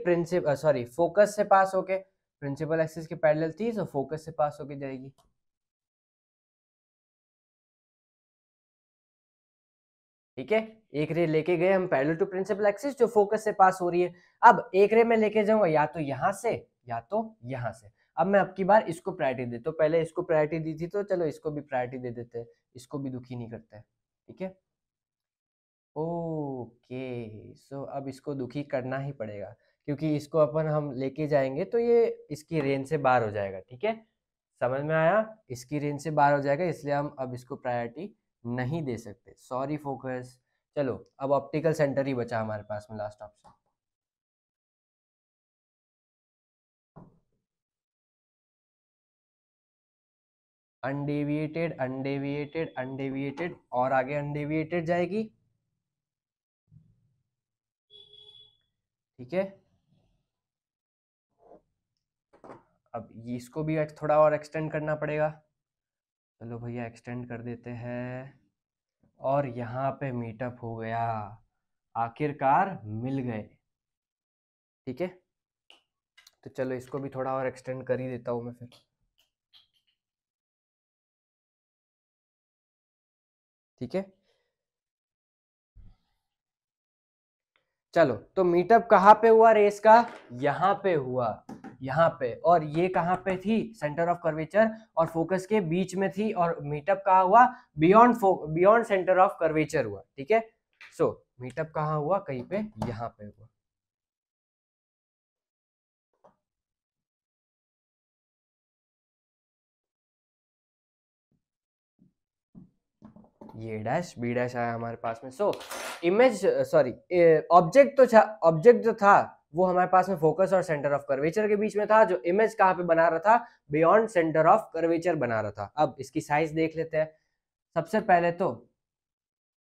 फोकस से पास होके, प्रिंसिपल एक्सिस की पैरेलल थी, तो फोकस से पास होके जाएगी, ठीक है। एक रे लेके गए हम पैरेलल टू प्रिंसिपल एक्सिस, जो फोकस से पास हो रही है। अब एक रे में लेके जाऊंगा या तो यहां से या तो यहां से। अब मैं अब की बार इसको प्रायोरिटी दे, तो पहले इसको प्रायोरिटी दी थी, तो चलो इसको भी प्रायोरिटी दे देते हैं, इसको भी दुखी नहीं करते हैं, ठीक है। ओके, सो अब इसको दुखी करना ही पड़ेगा, क्योंकि इसको अपन हम लेके जाएंगे तो ये इसकी रेंज से बाहर हो जाएगा, ठीक है। समझ में आया, इसकी रेंज से बाहर हो जाएगा, इसलिए हम अब इसको प्रायोरिटी नहीं दे सकते, सॉरी फोकस। चलो अब ऑप्टिकल सेंटर ही बचा हमारे पास में, last option. Undeviated undeviated undeviated, और आगे अनडेविएटेड जाएगी, ठीक है। अब इसको भी थोड़ा और एक्सटेंड करना पड़ेगा, चलो भैया एक्सटेंड कर देते हैं, और यहाँ पे मीटअप हो गया, आखिरकार मिल गए, ठीक है। तो चलो इसको भी थोड़ा और एक्सटेंड कर ही देता हूँ मैं फिर, ठीक है। चलो तो मीटअप कहाँ पे हुआ रेस का, यहाँ पे हुआ, यहाँ पे, और ये कहाँ पे थी, सेंटर ऑफ कर्वेचर और फोकस के बीच में थी, और मीटअप कहाँ हुआ, बियॉन्ड सेंटर ऑफ कर्वेचर हुआ, ठीक है। सो मीटअप कहाँ हुआ, कहीं पे यहाँ पे हुआ। ये डैश बी डैश आया हमारे पास में। ऑब्जेक्ट जो था वो हमारे पास में फोकस और सेंटर ऑफ कर्वेचर के बीच में था, जो इमेज कहाँ पे बना रहा था, बियॉन्ड सेंटर ऑफ कर्वेचर बना रहा था। अब इसकी साइज देख लेते हैं। सबसे पहले तो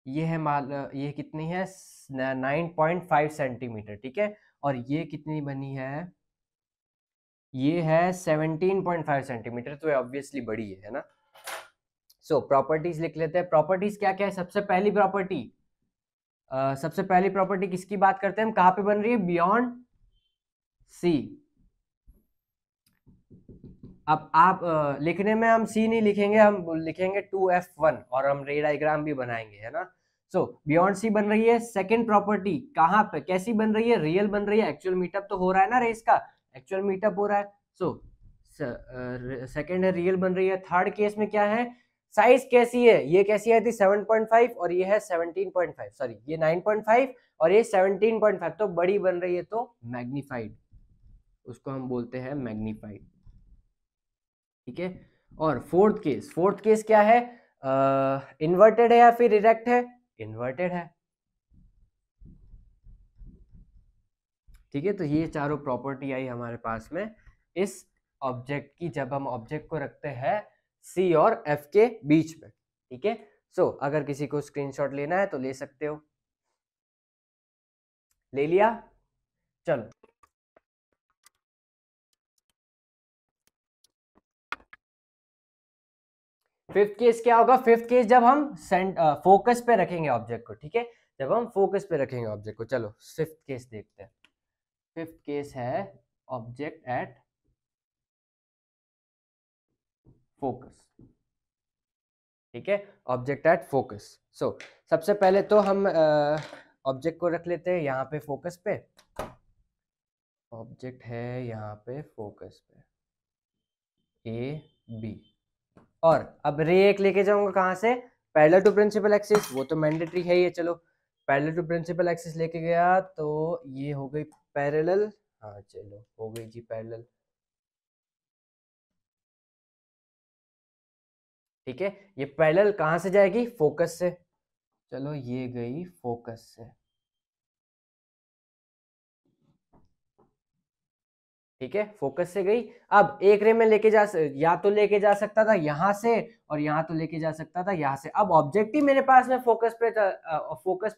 ये है ये कितनी है, 9.5 सेंटीमीटर, ठीक है। और ये कितनी बनी है, ये है 17.5 सेंटीमीटर, तो ऑब्वियसली बड़ी है ना। सो प्रॉपर्टीज लिख लेते हैं। प्रॉपर्टीज क्या क्या है? सबसे पहली प्रॉपर्टी किसकी बात करते हैं हम? कहाँ पे बन रही है? Beyond C. अब आप लिखने में हम सी नहीं लिखेंगे, हम लिखेंगे 2F1 और हम रे डायग्राम भी बनाएंगे, है ना। सो बियॉन्ड सी बन रही है। सेकंड प्रॉपर्टी कहाँ पे कैसी बन रही है? रियल बन रही है। एक्चुअल मीटअप तो हो रहा है ना रेस का, एक्चुअल मीटअप हो रहा है। सो सेकंड है रियल बन रही है। थर्ड केस में क्या है? साइज कैसी है? ये कैसी आई थी? 7.5 और ये है 17.5, सॉरी ये 9.5 और ये 17.5, तो बड़ी बन रही है, तो मैग्नीफाइड, उसको हम बोलते हैं मैग्नीफाइड। ठीक है। और फोर्थ केस क्या है? इन्वर्टेड है या फिर इरेक्ट है? इन्वर्टेड है। ठीक है, तो ये चारों प्रॉपर्टी आई हमारे पास में इस ऑब्जेक्ट की, जब हम ऑब्जेक्ट को रखते हैं सी और एफ के बीच में। ठीक है। सो अगर किसी को स्क्रीनशॉट लेना है तो ले सकते हो। ले लिया? चलो फिफ्थ केस क्या होगा? फिफ्थ केस जब हम फोकस पे रखेंगे ऑब्जेक्ट को। ठीक है, जब हम फोकस पे रखेंगे ऑब्जेक्ट को। चलो फिफ्थ केस देखते हैं। फिफ्थ केस है ऑब्जेक्ट एट फोकस। ठीक है, ऑब्जेक्ट एट फोकस। सो सबसे पहले तो हम ऑब्जेक्ट को रख लेते हैं यहाँ पे फोकस पे। ऑब्जेक्ट है यहाँ पे फोकस पे ए बी, और अब रे एक लेके जाऊंगा कहाँ से? पैरेलल टू प्रिंसिपल एक्सिस, वो तो मैंडेटरी है ही है। चलो पैरेलल टू प्रिंसिपल एक्सिस लेके गया तो ये हो गई पैरेलल। हाँ चलो हो गई जी पैरेलल। ठीक है, ये पैरेलल कहाँ से जाएगी? फोकस से। चलो ये गई फोकस से। ठीक है, फोकस से गई। अब एक रे में लेके या तो लेके जा सकता था यहाँ से, और यहाँ तो लेके जा सकता था यहाँ से। अब ऑब्जेक्ट ही मेरे पास में फोकस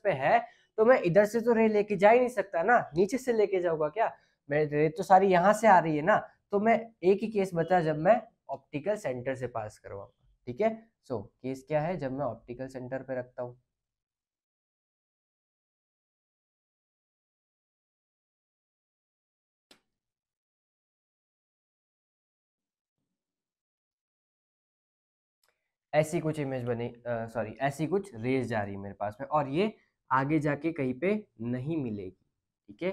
पे है, तो मैं इधर से तो रे लेके जा ही नहीं सकता ना, नीचे से लेके जाऊंगा क्या? मैं रे तो सारी यहाँ से आ रही है ना, तो मैं एक ही केस बचा जब मैं ऑप्टिकल सेंटर से पास करवाऊंगा। ठीक है। सो केस क्या है? जब मैं ऑप्टिकल सेंटर पे रखता हूँ। ऐसी कुछ इमेज बनी, सॉरी ऐसी कुछ रेज जा रही है मेरे पास में, और ये आगे जाके कहीं पे नहीं मिलेगी। ठीक है,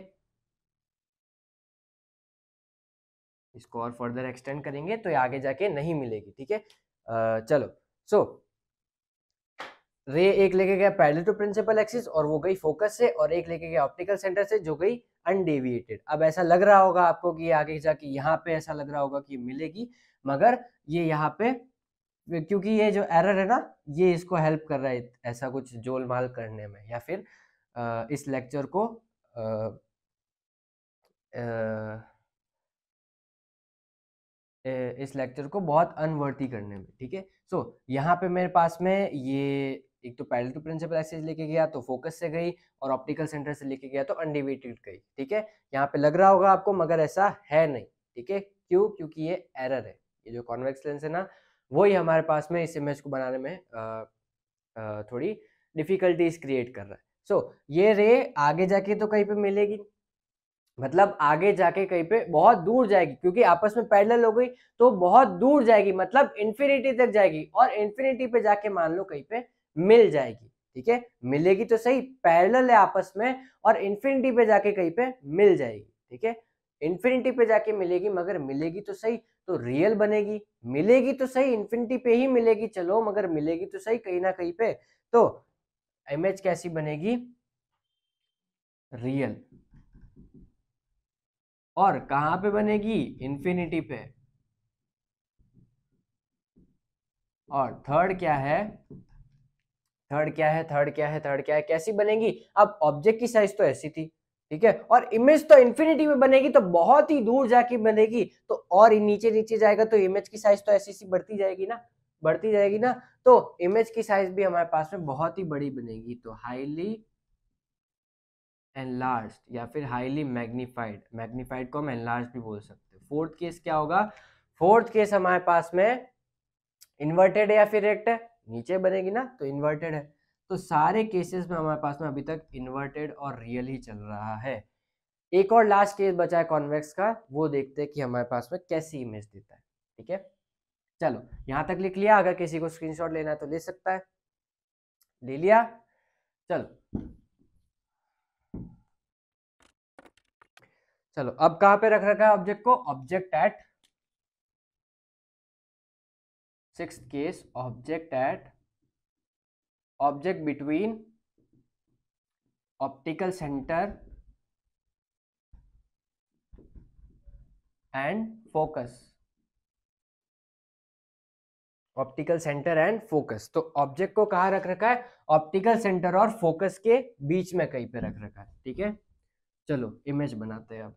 इसको और फर्दर एक्सटेंड करेंगे तो ये आगे जाके नहीं मिलेगी। ठीक है। चलो सो रे एक लेके गया पैरेलल टू प्रिंसिपल एक्सिस और वो गई फोकस से, और एक लेके गया ऑप्टिकल सेंटर से जो गई अनडेविएटेड। अब ऐसा लग रहा होगा आपको कि आगे जाके यहाँ पे ऐसा लग रहा होगा कि मिलेगी, मगर ये यहाँ पे, क्योंकि ये जो एरर है ना, ये इसको हेल्प कर रहा है ऐसा कुछ जोलमाल करने में, या फिर इस लेक्चर को अ, अ, इस लेक्चर को बहुत अनवर्थी करने में। ठीक है। सो यहाँ पे मेरे पास में ये एक तो पैरेलल टू प्रिंसिपल एक्सिस लेके गया तो फोकस से गई, और ऑप्टिकल सेंटर से लेके गया तो अनडिविएटेड गई। ठीक है, यहाँ पे लग रहा होगा आपको, मगर ऐसा है नहीं। ठीक है, क्यों? क्योंकि ये एरर है। ये जो कॉन्वेक्स लेंस है ना, वही हमारे पास में इस इमेज को बनाने में थोड़ी डिफिकल्टीज क्रिएट कर रहा है। सो ये रे आगे जाके तो कहीं पे मिलेगी, मतलब आगे जाके कहीं पे बहुत दूर जाएगी, क्योंकि आपस में पैरेलल हो गई तो बहुत दूर जाएगी, मतलब इंफिनिटी तक जाएगी, और इंफिनिटी पे जाके मान लो कहीं पे मिल जाएगी। ठीक है, मिलेगी तो सही, पैरेलल है आपस में, और इंफिनिटी पे जाके कहीं पे मिल जाएगी। ठीक है, इंफिनिटी पे जाके मिलेगी, मगर मिलेगी तो सही, तो रियल बनेगी। मिलेगी तो सही, इंफिनिटी पे ही मिलेगी चलो, मगर मिलेगी तो सही कहीं ना कहीं पे, तो इमेज कैसी बनेगी? रियल। और कहां पे बनेगी? इंफिनिटी पे। और थर्ड क्या है? थर्ड क्या है? कैसी बनेगी? अब ऑब्जेक्ट की साइज तो ऐसी थी, ठीक है, और इमेज तो इंफिनिटी में बनेगी, तो बहुत ही दूर जाके बनेगी, तो और नीचे नीचे जाएगा तो इमेज की साइज तो ऐसी सी बढ़ती जाएगी ना, बढ़ती जाएगी ना, तो इमेज की साइज भी हमारे पास में बहुत ही बड़ी बनेगी, तो हाईली एनलार्ज्ड या फिर हाईली मैग्नीफाइड। मैग्नीफाइड को हम एनलार्ज भी बोल सकते हैं। फोर्थ केस क्या होगा? फोर्थ केस हमारे पास में इन्वर्टेड है या फिर इरेक्ट है, नीचे बनेगी ना, तो इन्वर्टेड है। तो सारे केसेस में हमारे पास में अभी तक इन्वर्टेड और रियल ही चल रहा है। एक और लास्ट केस बचा है कॉन्वेक्स का, वो देखते हैं कि हमारे पास में कैसी इमेज देता है। ठीक है, चलो यहां तक लिख लिया, अगर किसी को स्क्रीनशॉट लेना है तो ले सकता है। ले लिया, चलो चलो अब कहां पे रख रखा है ऑब्जेक्ट को, object at sixth case, object between optical centre and focus, optical centre and focus. तो ऑब्जेक्ट को कहाँ रख रखा है, ऑप्टिकल सेंटर और फोकस के बीच में कहीं पे रख रखा है। ठीक है, चलो इमेज बनाते हैं अब।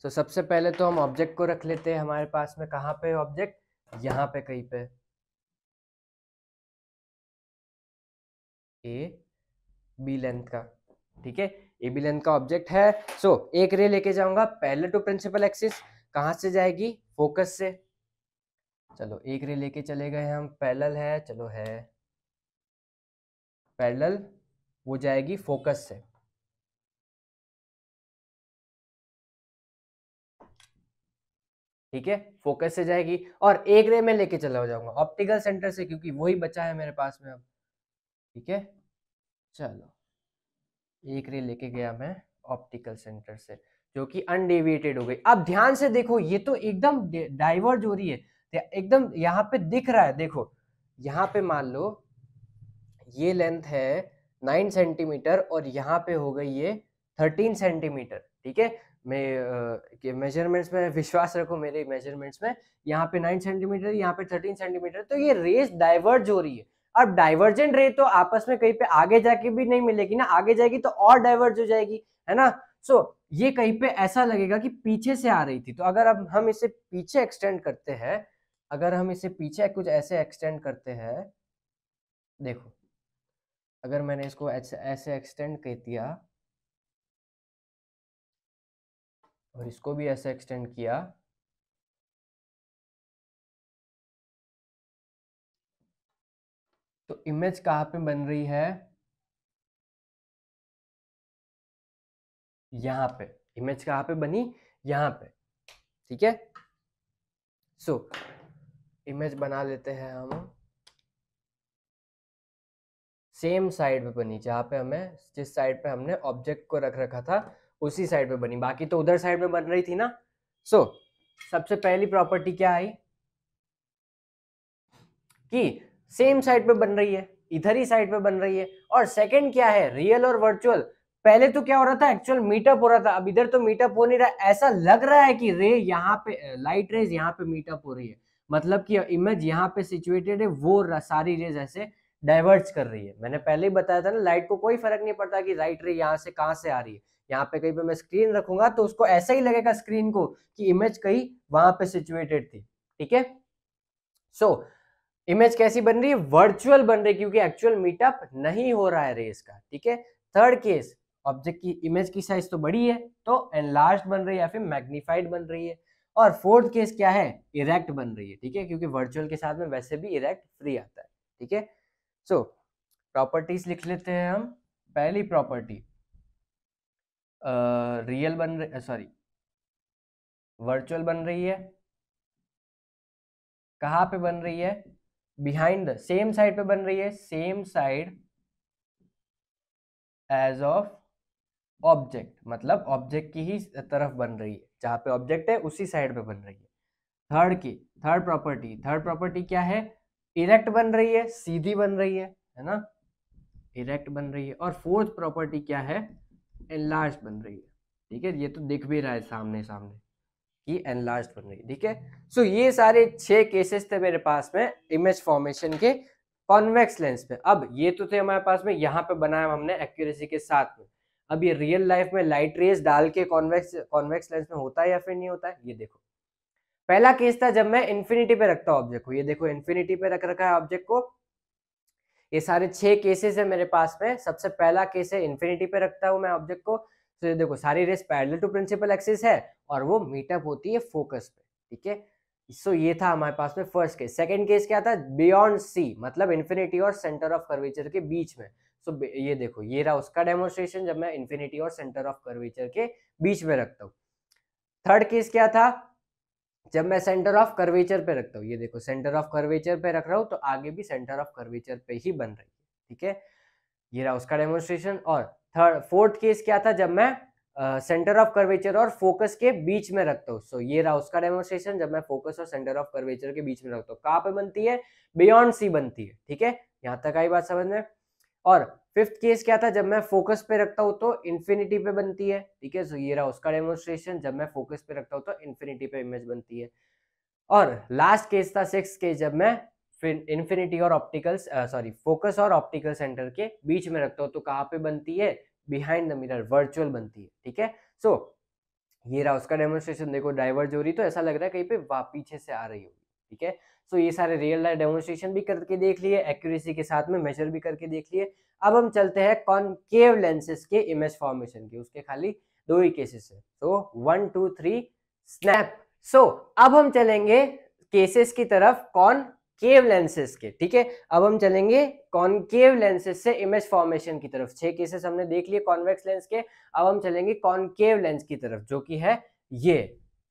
तो सबसे पहले तो हम ऑब्जेक्ट को रख लेते हैं हमारे पास में, कहाँ पे ऑब्जेक्ट, यहाँ पे कहीं पे, ए बी लेंथ का। ठीक है, ए बी लेंथ का ऑब्जेक्ट है। सो एक रे लेके जाऊंगा पैरेलल टू प्रिंसिपल एक्सिस, कहाँ से जाएगी, फोकस से। चलो एक रे लेके चले गए हम, पैरेलल है, चलो है पैरेलल, वो जाएगी फोकस से। ठीक है, फोकस से जाएगी, और एक रे में लेके चला हो जाऊंगा ऑप्टिकल सेंटर से, क्योंकि वही बचा है मेरे पास में अब। ठीक है, चलो एक रे लेके गया मैं ऑप्टिकल सेंटर से, जो कि अनडेविएटेड हो गई। अब ध्यान से देखो, ये तो एकदम डाइवर्ज हो रही है, एकदम यहाँ पे दिख रहा है। देखो यहाँ पे मान लो ये लेंथ है 9 सेंटीमीटर और यहाँ पे हो गई ये 13 सेंटीमीटर। ठीक है, मैं मेजरमेंट्स में विश्वास रखो, मेरे मेजरमेंट्स में यहाँ पे 9 सेंटीमीटर, यहाँ पे 13 सेंटीमीटर, तो ये रेस डाइवर्ज हो रही है। अब डाइवर्जेंट रे तो आपस में कहीं पे आगे जाके भी नहीं मिलेगी ना, आगे जाएगी तो और डाइवर्ज हो जाएगी, है ना। सो ये कहीं पे ऐसा लगेगा कि पीछे से आ रही थी। तो अगर अब हम इसे पीछे एक्सटेंड करते हैं, अगर हम इसे पीछे कुछ ऐसे एक्सटेंड करते हैं, देखो अगर मैंने इसको ऐसे एक्सटेंड कर दिया और इसको भी ऐसे एक्सटेंड किया, तो इमेज कहाँ पे बन रही है, यहाँ पे। इमेज कहाँ पे बनी, यहाँ पे। ठीक है, सो इमेज बना लेते हैं हम, सेम साइड पे बनी, जहाँ पे हमें, जिस साइड पे हमने ऑब्जेक्ट को रख रखा था उसी साइड पे बनी, बाकी तो उधर साइड में बन रही थी ना। सो सबसे पहली प्रॉपर्टी क्या आई कि सेम साइड पे बन रही है, इधर ही साइड पे बन रही है। और सेकंड क्या है, रियल और वर्चुअल। पहले तो क्या हो रहा था, एक्चुअल मीटअप हो रहा था, अब इधर तो मीटअप हो नहीं रहा, ऐसा लग रहा है कि रे यहाँ पे, लाइट रेज यहाँ पे मीटअप हो रही है, मतलब कि इमेज यहाँ पे सिचुएटेड है, वो सारी रेज ऐसे डाइवर्ज कर रही है। मैंने पहले ही बताया था ना, लाइट को कोई फर्क नहीं पड़ता कि राइट रे यहाँ से कहाँ से आ रही है। यहाँ पे कहीं पे मैं स्क्रीन रखूंगा तो उसको ऐसा ही लगेगा स्क्रीन को कि इमेज कहीं वहां पे सिचुएटेड थी। ठीक है, सो इमेज कैसी बन रही है, वर्चुअल बन रही है, क्योंकि एक्चुअल मीटअप नहीं हो रहा है रेस का। ठीक है, थर्ड केस, ऑब्जेक्ट की इमेज की साइज तो बड़ी है तो एनलार्ज बन रही है या फिर मैग्नीफाइड बन रही है। और फोर्थ केस क्या है, इरेक्ट बन रही है। ठीक है, क्योंकि वर्चुअल के साथ में वैसे भी इरेक्ट फ्री आता है। ठीक है, सो प्रॉपर्टीज लिख लेते हैं हम। पहली प्रॉपर्टी, रियल बन रही, सॉरी वर्चुअल बन रही है। कहाँ पे बन रही है, बिहाइंड द, सेम साइड पे बन रही है, same side as of object, मतलब ऑब्जेक्ट की ही तरफ बन रही है, जहां पे ऑब्जेक्ट है उसी साइड पे बन रही है। थर्ड प्रॉपर्टी क्या है, इरेक्ट बन रही है, सीधी बन रही है ना, इरेक्ट बन रही है। और फोर्थ प्रॉपर्टी क्या है, एनलार्ज बन रही है। ठीक है, ये तो दिख भी रहा है सामने सामने कि एनलार्ज बन रही है। ठीक है, सो ये सारे 6 केसेस थे मेरे पास में इमेज फॉर्मेशन के कॉन्वेक्स लेंस पे। अब ये तो थे हमारे पास में, यहाँ पे बनाया हमने एक्यूरेसी के साथ में। अब ये रियल लाइफ में लाइट रेज डाल के कॉन्वेक्स लेंस में होता है या फिर नहीं होता है, ये देखो। पहला केस था जब मैं इन्फिनिटी पे रखता ऑब्जेक्ट को, ये देखो इन्फिनिटी पे रख रखा है ऑब्जेक्ट को। ये सारे 6 केसेस है मेरे पास में। सबसे पहला केस है इन्फिनिटी पे रखता हूं मैं ऑब्जेक्ट को, तो देखो सारी rays parallel to principal axis है और वो मीटअप होती है फोकस पे। ठीक है, सो ये था हमारे पास में फर्स्ट केस। सेकंड केस क्या था, बियॉन्ड सी, मतलब इन्फिनिटी और सेंटर ऑफ कर्वेचर के बीच में। सो ये देखो, ये रहा उसका डेमोन्स्ट्रेशन जब मैं इन्फिनिटी और सेंटर ऑफ कर्वेचर के बीच में रखता हूँ। थर्ड केस क्या था, जब मैं सेंटर ऑफ कर्वेचर पे रखता हूँ, ये देखो सेंटर ऑफ कर्वेचर पे रख रहा हूँ तो आगे भी सेंटर ऑफ कर्वेचर पे ही बन रही है, ठीक है। ये रहा उसका डेमोन्स्ट्रेशन। और फोर्थ केस क्या था, जब मैं सेंटर ऑफ कर्वेचर और फोकस के बीच में रखता हूँ। सो ये रहा उसका डेमोन्स्ट्रेशन, जब मैं फोकस और सेंटर ऑफ कर्वेचर के बीच में रखता हूँ। कहाँ पे बनती है, बियॉन्ड सी बनती है, ठीक है। यहाँ तक आई बात समझ में। और फिफ्थ केस क्या था, जब मैं फोकस पे रखता हूँ तो इन्फिनिटी पे बनती है, ठीक है। सो ये रहा उसका डेमोन्स्ट्रेशन, जब मैं फोकस पे रखता हूँ तो इन्फिनिटी पे इमेज बनती है। और लास्ट केस था सिक्स केस, जब मैं फिर इन्फिनिटी और ऑप्टिकल सॉरी फोकस और ऑप्टिकल सेंटर के बीच में रखता हूँ तो कहाँ पे बनती है, बिहाइंड द मिरर, वर्चुअल बनती है, ठीक है। सो ये रहा उसका डेमोन्स्ट्रेशन, देखो डाइवर्ज हो रही तो ऐसा लग रहा है कहीं पे पीछे से आ रही होगी, ठीक है। सो ये सारे रियल लाइफ डेमोन्स्ट्रेशन भी करके देख लिए, एक्यूरेसी के साथ में मेजर भी करके देख लिए। अब हम चलते हैं कॉनकेव लेंसेज के इमेज फॉर्मेशन के, उसके खाली दो ही केसेस है। तो 1 2 3 स्नैप। सो अब हम चलेंगे केसेस की तरफ कॉनकेव लेंसेज के, ठीक है। अब हम चलेंगे कॉनकेव लेंसेज से इमेज फॉर्मेशन की तरफ। 6 केसेस हमने देख लिए कॉन्वेक्स लेंस के, अब हम चलेंगे कॉनकेव लेंस की तरफ, जो कि है ये,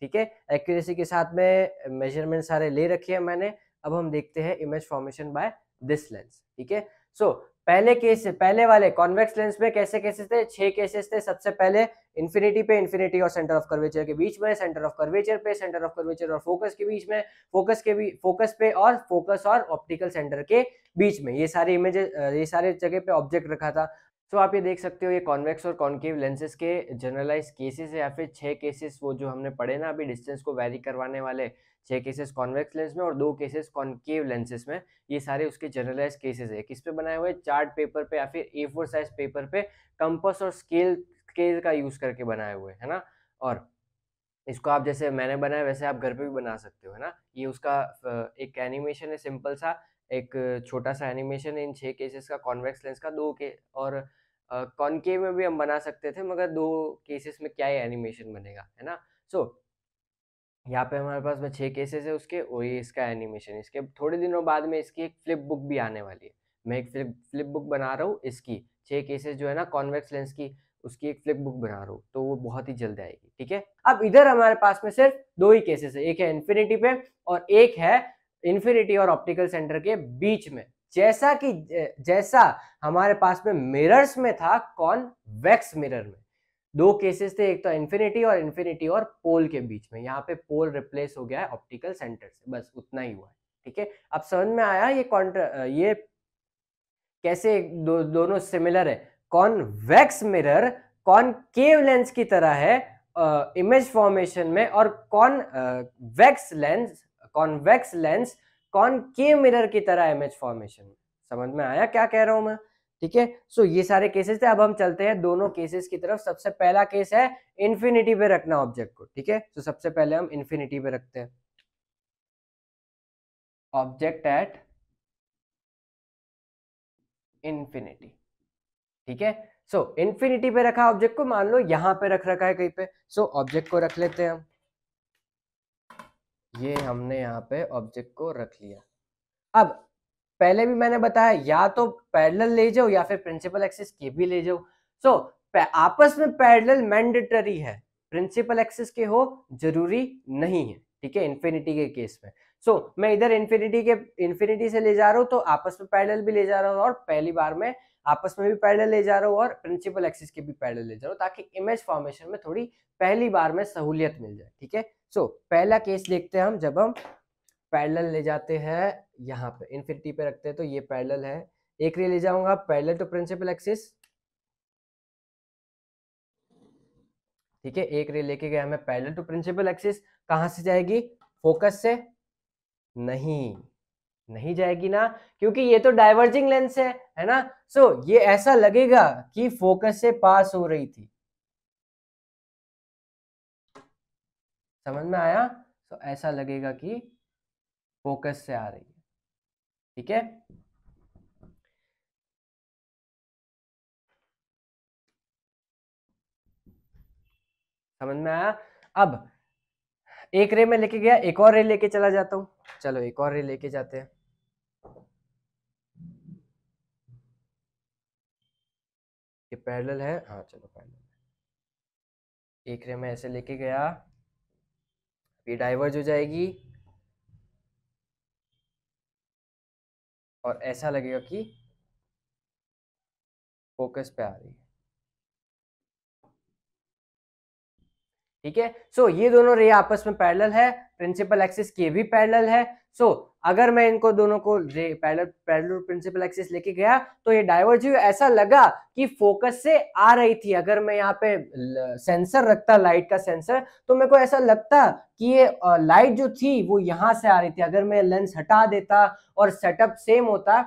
ठीक है। एक्यूरेसी के साथ में मेजरमेंट सारे ले रखे हैं मैंने। अब हम देखते हैं image formation by this lens, ठीक है। सो पहले केस, पहले वाले कॉन्वेक्स लेंस में कैसे केसेस थे, 6 केसेस थे। सबसे पहले इन्फिनिटी पे, इन्फिनिटी और सेंटर ऑफ कर्वेचर के बीच में, सेंटर ऑफ कर्वेचर पे, सेंटर ऑफ कर्वेचर और फोकस के बीच में, फोकस पे और फोकस और ऑप्टिकल सेंटर के बीच में। ये सारे इमेजेस, ये सारे जगह पे ऑब्जेक्ट रखा था। तो आप ये देख सकते हो, ये कॉन्वेक्स और कॉन्केव लेंसेज के जनरलाइज केसेस है, या फिर 6 केसेस वो जो हमने पढ़े ना अभी, डिस्टेंस को वैरी करवाने वाले 6 केसेस कॉन्वेक्स लेंस में और 2 केसेस कॉन्केव लेंसेज में। ये सारे उसके जनरलाइज केसेस है। किस पे बनाए हुए, चार्ट पेपर पे या फिर A4 साइज पेपर पे कंपास और स्केल स्केल का यूज करके बनाए हुए, है ना। और इसको आप जैसे मैंने बनाया वैसे आप घर पे भी बना सकते हो, है ना। ये उसका एक एनिमेशन है सिंपल सा, एक छोटा सा एनिमेशन है इन 6 केसेस का, कॉन्वेक्स लेंस का। दो के और कॉनकेव में भी हम बना सकते थे, मगर 2 केसेस में क्या ही एनिमेशन बनेगा, है ना। सो यहाँ पे हमारे पास में 6 केसेस है उसके, और ये इसका एनिमेशन। इसके थोड़े दिनों बाद में इसकी एक फ्लिप बुक भी आने वाली है। मैं एक फ्लिप बुक बना रहा हूँ इसकी, 6 केसेस जो है ना कॉन्वेक्स लेंस की, उसकी एक फ्लिप बुक बना रहा हूँ, तो वो बहुत ही जल्द आएगी, ठीक है। अब इधर हमारे पास में सिर्फ 2 ही केसेस है, एक है इन्फिनिटी पे और एक है इन्फिनिटी और ऑप्टिकल सेंटर के बीच में। जैसा हमारे पास में मिरर्स में था कॉन्वेक्स मिरर में, 2 केसेस थे, एक तो इन्फिनिटी और पोल के बीच में। यहाँ पे पोल रिप्लेस हो गया है ऑप्टिकल सेंटर से, बस उतना ही हुआ है, ठीक है। अब समझ में आया ये कैसे दोनों सिमिलर है। कॉन्वेक्स मिरर कॉनकेव लेंस की तरह है इमेज फॉर्मेशन में, और कॉन्वेक्स लेंस कॉनकेव मिरर की तरह इमेज फॉर्मेशन में। समझ में आया क्या कह रहा हूं मैं, ठीक है। सो ये सारे केसेस थे। अब हम चलते हैं दोनों केसेस की तरफ। सबसे पहला केस है इन्फिनिटी पे रखना ऑब्जेक्ट को, ठीक है। तो सबसे पहले हम इन्फिनिटी पे रखते हैं ऑब्जेक्ट एट इन्फिनिटी, ठीक है। सो इन्फिनिटी पे रखा ऑब्जेक्ट को, मान लो यहां पे रख रखा है कहीं पे। सो ऑब्जेक्ट को रख लेते हैं हम, ये हमने यहाँ पे ऑब्जेक्ट को रख लिया। अब पहले भी मैंने बताया, या तो पैरेलल ले जाओ या फिर प्रिंसिपल एक्सिस के भी ले जाओ। सो आपस में पैरेलल मैंडेटरी है, प्रिंसिपल एक्सिस के हो जरूरी नहीं है, ठीक है, इन्फिनिटी के केस में। मैं इधर इन्फिनिटी से ले जा रहा हूँ तो आपस में पैरेलल भी ले जा रहा हूँ, और पहली बार में आपस में भी पैरेलल ले जा रहा हूँ और प्रिंसिपल एक्सिस के भी पैरेलल ले जा रहा हूँ, ताकि इमेज फॉर्मेशन में थोड़ी पहली बार में सहूलियत मिल जाए, ठीक है। पहला केस देखते हैं हम, जब हम पैरेलल ले जाते हैं यहाँ पे इन्फिनिटी पे रखते हैं तो ये पैरेलल है, एक रे ले जाऊंगा पैरेलल टू प्रिंसिपल एक्सिस, ठीक है। एक रे लेके गया मैं पैरेलल टू प्रिंसिपल एक्सिस, कहां से जाएगी, फोकस से, नहीं नहीं जाएगी ना, क्योंकि ये तो डाइवर्जिंग लेंस है ना। ये ऐसा लगेगा कि फोकस से पास हो रही थी, समझ में आया। ऐसा लगेगा कि फोकस से आ रही है, ठीक है। समझ में आया। अब एक रे में लेके गया, एक और रे लेके चला जाता हूँ। चलो एक और रे लेके जाते हैं। ये पैरेलल है, हाँ चलो पैरेलल। एक रे में ऐसे लेके गया, ये डाइवर्ज हो जाएगी और ऐसा लगेगा कि फोकस पे आ रही है। ठीक है, सो ये दोनों रे आपस में पैरेलल है, प्रिंसिपल एक्सिस के भी पैरेलल है। सो अगर मैं इनको दोनों को रे पैरेलल प्रिंसिपल एक्सिस लेके गया तो ये डाइवर्ज हुई, ऐसा लगा कि फोकस से आ रही थी। अगर मैं यहाँ पे सेंसर रखता, लाइट का सेंसर, तो मेरे को ऐसा लगता कि ये लाइट जो थी वो यहाँ से आ रही थी। अगर मैं लेंस हटा देता और सेटअप सेम होता,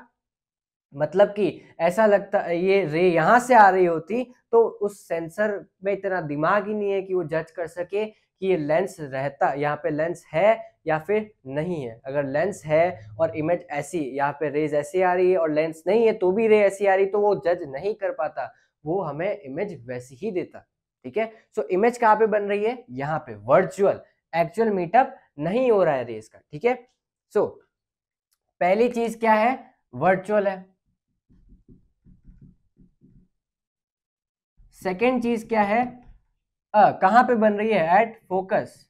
मतलब कि ऐसा लगता ये रे यहाँ से आ रही होती, तो उस सेंसर में इतना दिमाग ही नहीं है कि वो जज कर सके कि ये लेंस रहता, यहाँ पे लेंस है या फिर नहीं है। अगर लेंस है और इमेज ऐसी, यहाँ पे रेज ऐसी आ रही है और लेंस नहीं है तो भी रे ऐसी आ रही, तो वो जज नहीं कर पाता, वो हमें इमेज वैसी ही देता। ठीक है, सो इमेज कहाँ पे बन रही है, यहाँ पे वर्चुअल, एक्चुअल मीटअप नहीं हो रहा है रेज का। ठीक है, सो पहली चीज क्या है, वर्चुअल है। सेकेंड चीज क्या है, कहां पे बन रही है, एट फोकस।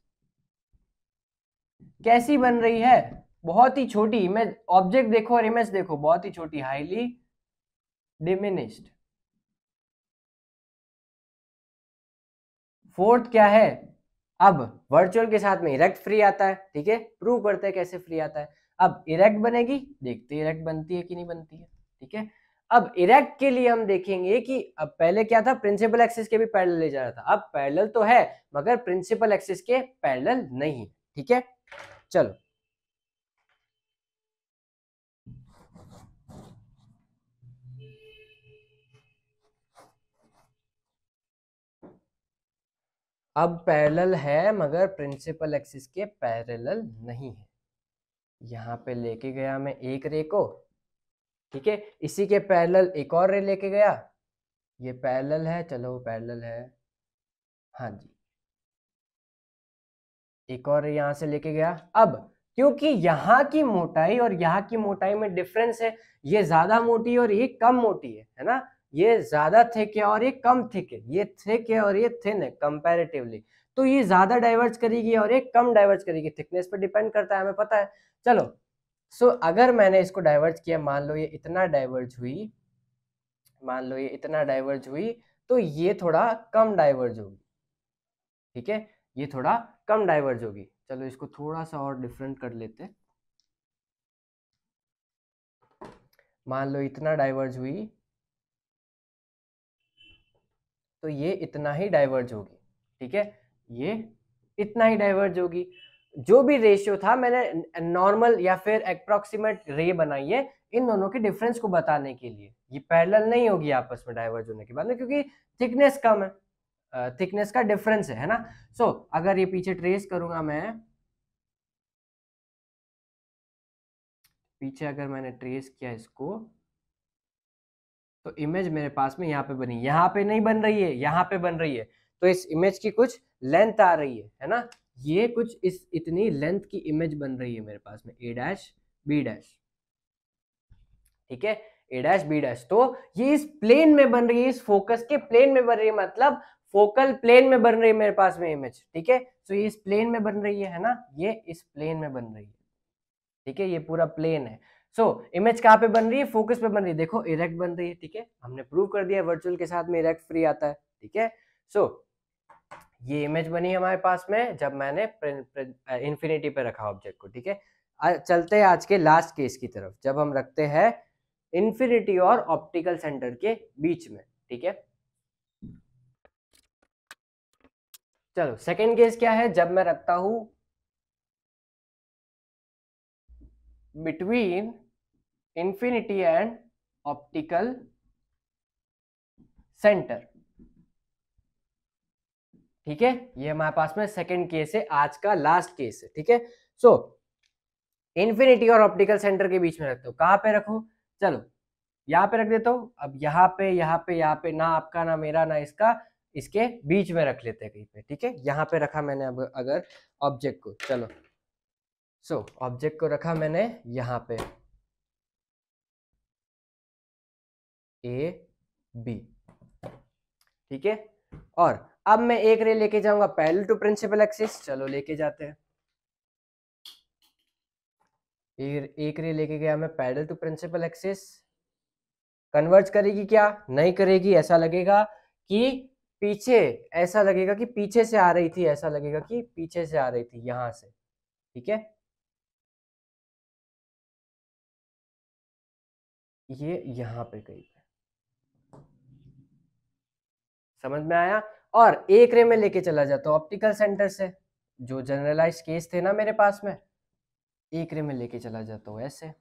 कैसी बन रही है, बहुत ही छोटी इमेज, ऑब्जेक्ट देखो और इमेज देखो, बहुत ही छोटी, हाईली डिमिनिश्ड। फोर्थ क्या है, अब वर्चुअल के साथ में इरेक्ट फ्री आता है। ठीक है, प्रूव करते हैं कैसे फ्री आता है। अब इरेक्ट बनेगी, देखते हैं इरेक्ट बनती है कि नहीं बनती है। ठीक है, अब इरेक्ट के लिए हम देखेंगे कि अब पहले क्या था, प्रिंसिपल एक्सिस के भी पैरेलल ले जा रहा था, अब पैरेलल तो है मगर प्रिंसिपल एक्सिस के पैरेलल नहीं। ठीक है, चलो अब पैरेलल है मगर प्रिंसिपल एक्सिस के पैरेलल नहीं है। यहाँ पे लेके गया मैं एक रे को, ठीक है, इसी के पैरेलल एक और रे लेके गया, ये पैरेलल है, चलो पैरेलल है, हाँ जी, एक और रे यहाँ से लेके गया। अब क्योंकि यहाँ की मोटाई और यहाँ की मोटाई में डिफरेंस है, ये ज्यादा मोटी और ये कम मोटी है ना, ये ज्यादा थिक है और ये कम थिक है, ये थिक है और ये थिन है कंपैरेटिवली, तो ये ज्यादा डाइवर्ज करेगी और ये कम डाइवर्ज करेगी, थिकनेस पर डिपेंड करता है, हमें पता है। चलो, सो अगर मैंने इसको डाइवर्ज किया, मान लो ये इतना डाइवर्ज हुई, मान लो ये इतना डाइवर्ज हुई, तो ये थोड़ा कम डाइवर्ज होगी। ठीक है, ये थोड़ा कम डाइवर्ज होगी। चलो इसको थोड़ा सा और डिफरेंट कर लेते हैं, मान लो इतना डाइवर्ज हुई तो ये इतना ही डाइवर्ज होगी। ठीक है, ये इतना ही डाइवर्ज होगी। जो भी रेशियो था मैंने नॉर्मल या फिर अप्रोक्सीमेट रे बनाई है इन दोनों के डिफरेंस को बताने के लिए। ये पैरेलल नहीं होगी आपस में डाइवर्ज होने के बाद में, क्योंकि थिकनेस कम है, थिकनेस का डिफरेंस है ना। सो अगर ये पीछे ट्रेस करूंगा मैं, पीछे अगर मैंने ट्रेस किया इसको, तो इमेज मेरे पास में यहाँ पे बनी, यहाँ पे नहीं बन रही है, यहाँ पे बन रही है, तो इस इमेज की कुछ लेंथ आ रही है ना, ये कुछ इस इतनी लेंथ की इमेज बन रही है मेरे पास में, ए डैश बी डैश। ठीक है, ए डैश बी डैश, तो ये इस प्लेन में बन रही है, इस फोकस के प्लेन में बन रही है, मतलब फोकल प्लेन में बन रही है मेरे पास में इमेज। ठीक है, तो ये इस प्लेन में बन रही है ना, ये इस प्लेन में बन रही है। ठीक है, ये पूरा प्लेन है। सो इमेज कहाँ पे बन रही है, फोकस पे बन रही है, देखो इरेक्ट बन रही है। ठीक है, हमने प्रूव कर दिया वर्चुअल के साथ में इरेक्ट फ्री आता है। ठीक है, सो ये इमेज बनी हमारे पास में जब मैंने इन्फिनिटी पे रखा ऑब्जेक्ट को। ठीक है, चलते हैं आज के लास्ट केस की तरफ, जब हम रखते हैं इन्फिनिटी और ऑप्टिकल सेंटर के बीच में। ठीक है, चलो सेकेंड केस क्या है, जब मैं रखता हूं between infinity and optical centre. ठीक है, ये हमारे पास में सेकंड केस है, आज का लास्ट केस है। ठीक है, सो इंफिनिटी और ऑप्टिकल सेंटर के बीच में रखते हो, कहां पे रखो, चलो यहाँ पे रख देता हूँ। अब यहाँ पे, यहाँ पे, यहाँ पे, ना आपका ना मेरा ना इसका, इसके बीच में रख लेते हैं कहीं पे, ठीक है। यहाँ पे रखा मैंने अब अगर ऑब्जेक्ट को, चलो ऑब्जेक्ट को रखा मैंने यहाँ पे ए बी, ठीक है। और अब मैं एक रे लेके जाऊंगा पैरेलल टू प्रिंसिपल एक्सिस, चलो लेके जाते हैं। एक रे लेके गया मैं parallel to principal axis, converge करेगी क्या? नहीं करेगी, ऐसा लगेगा कि पीछे, ऐसा लगेगा कि पीछे से आ रही थी, ऐसा लगेगा कि पीछे से आ रही थी यहां से, ठीक है। ये यहां पे कहीं पे, समझ में आया। और एक रे में लेके चला जाता हूं ऑप्टिकल सेंटर से, जो जनरलाइज केस थे ना मेरे पास में, एक रे में लेके चला जाता हूँ ऐसे।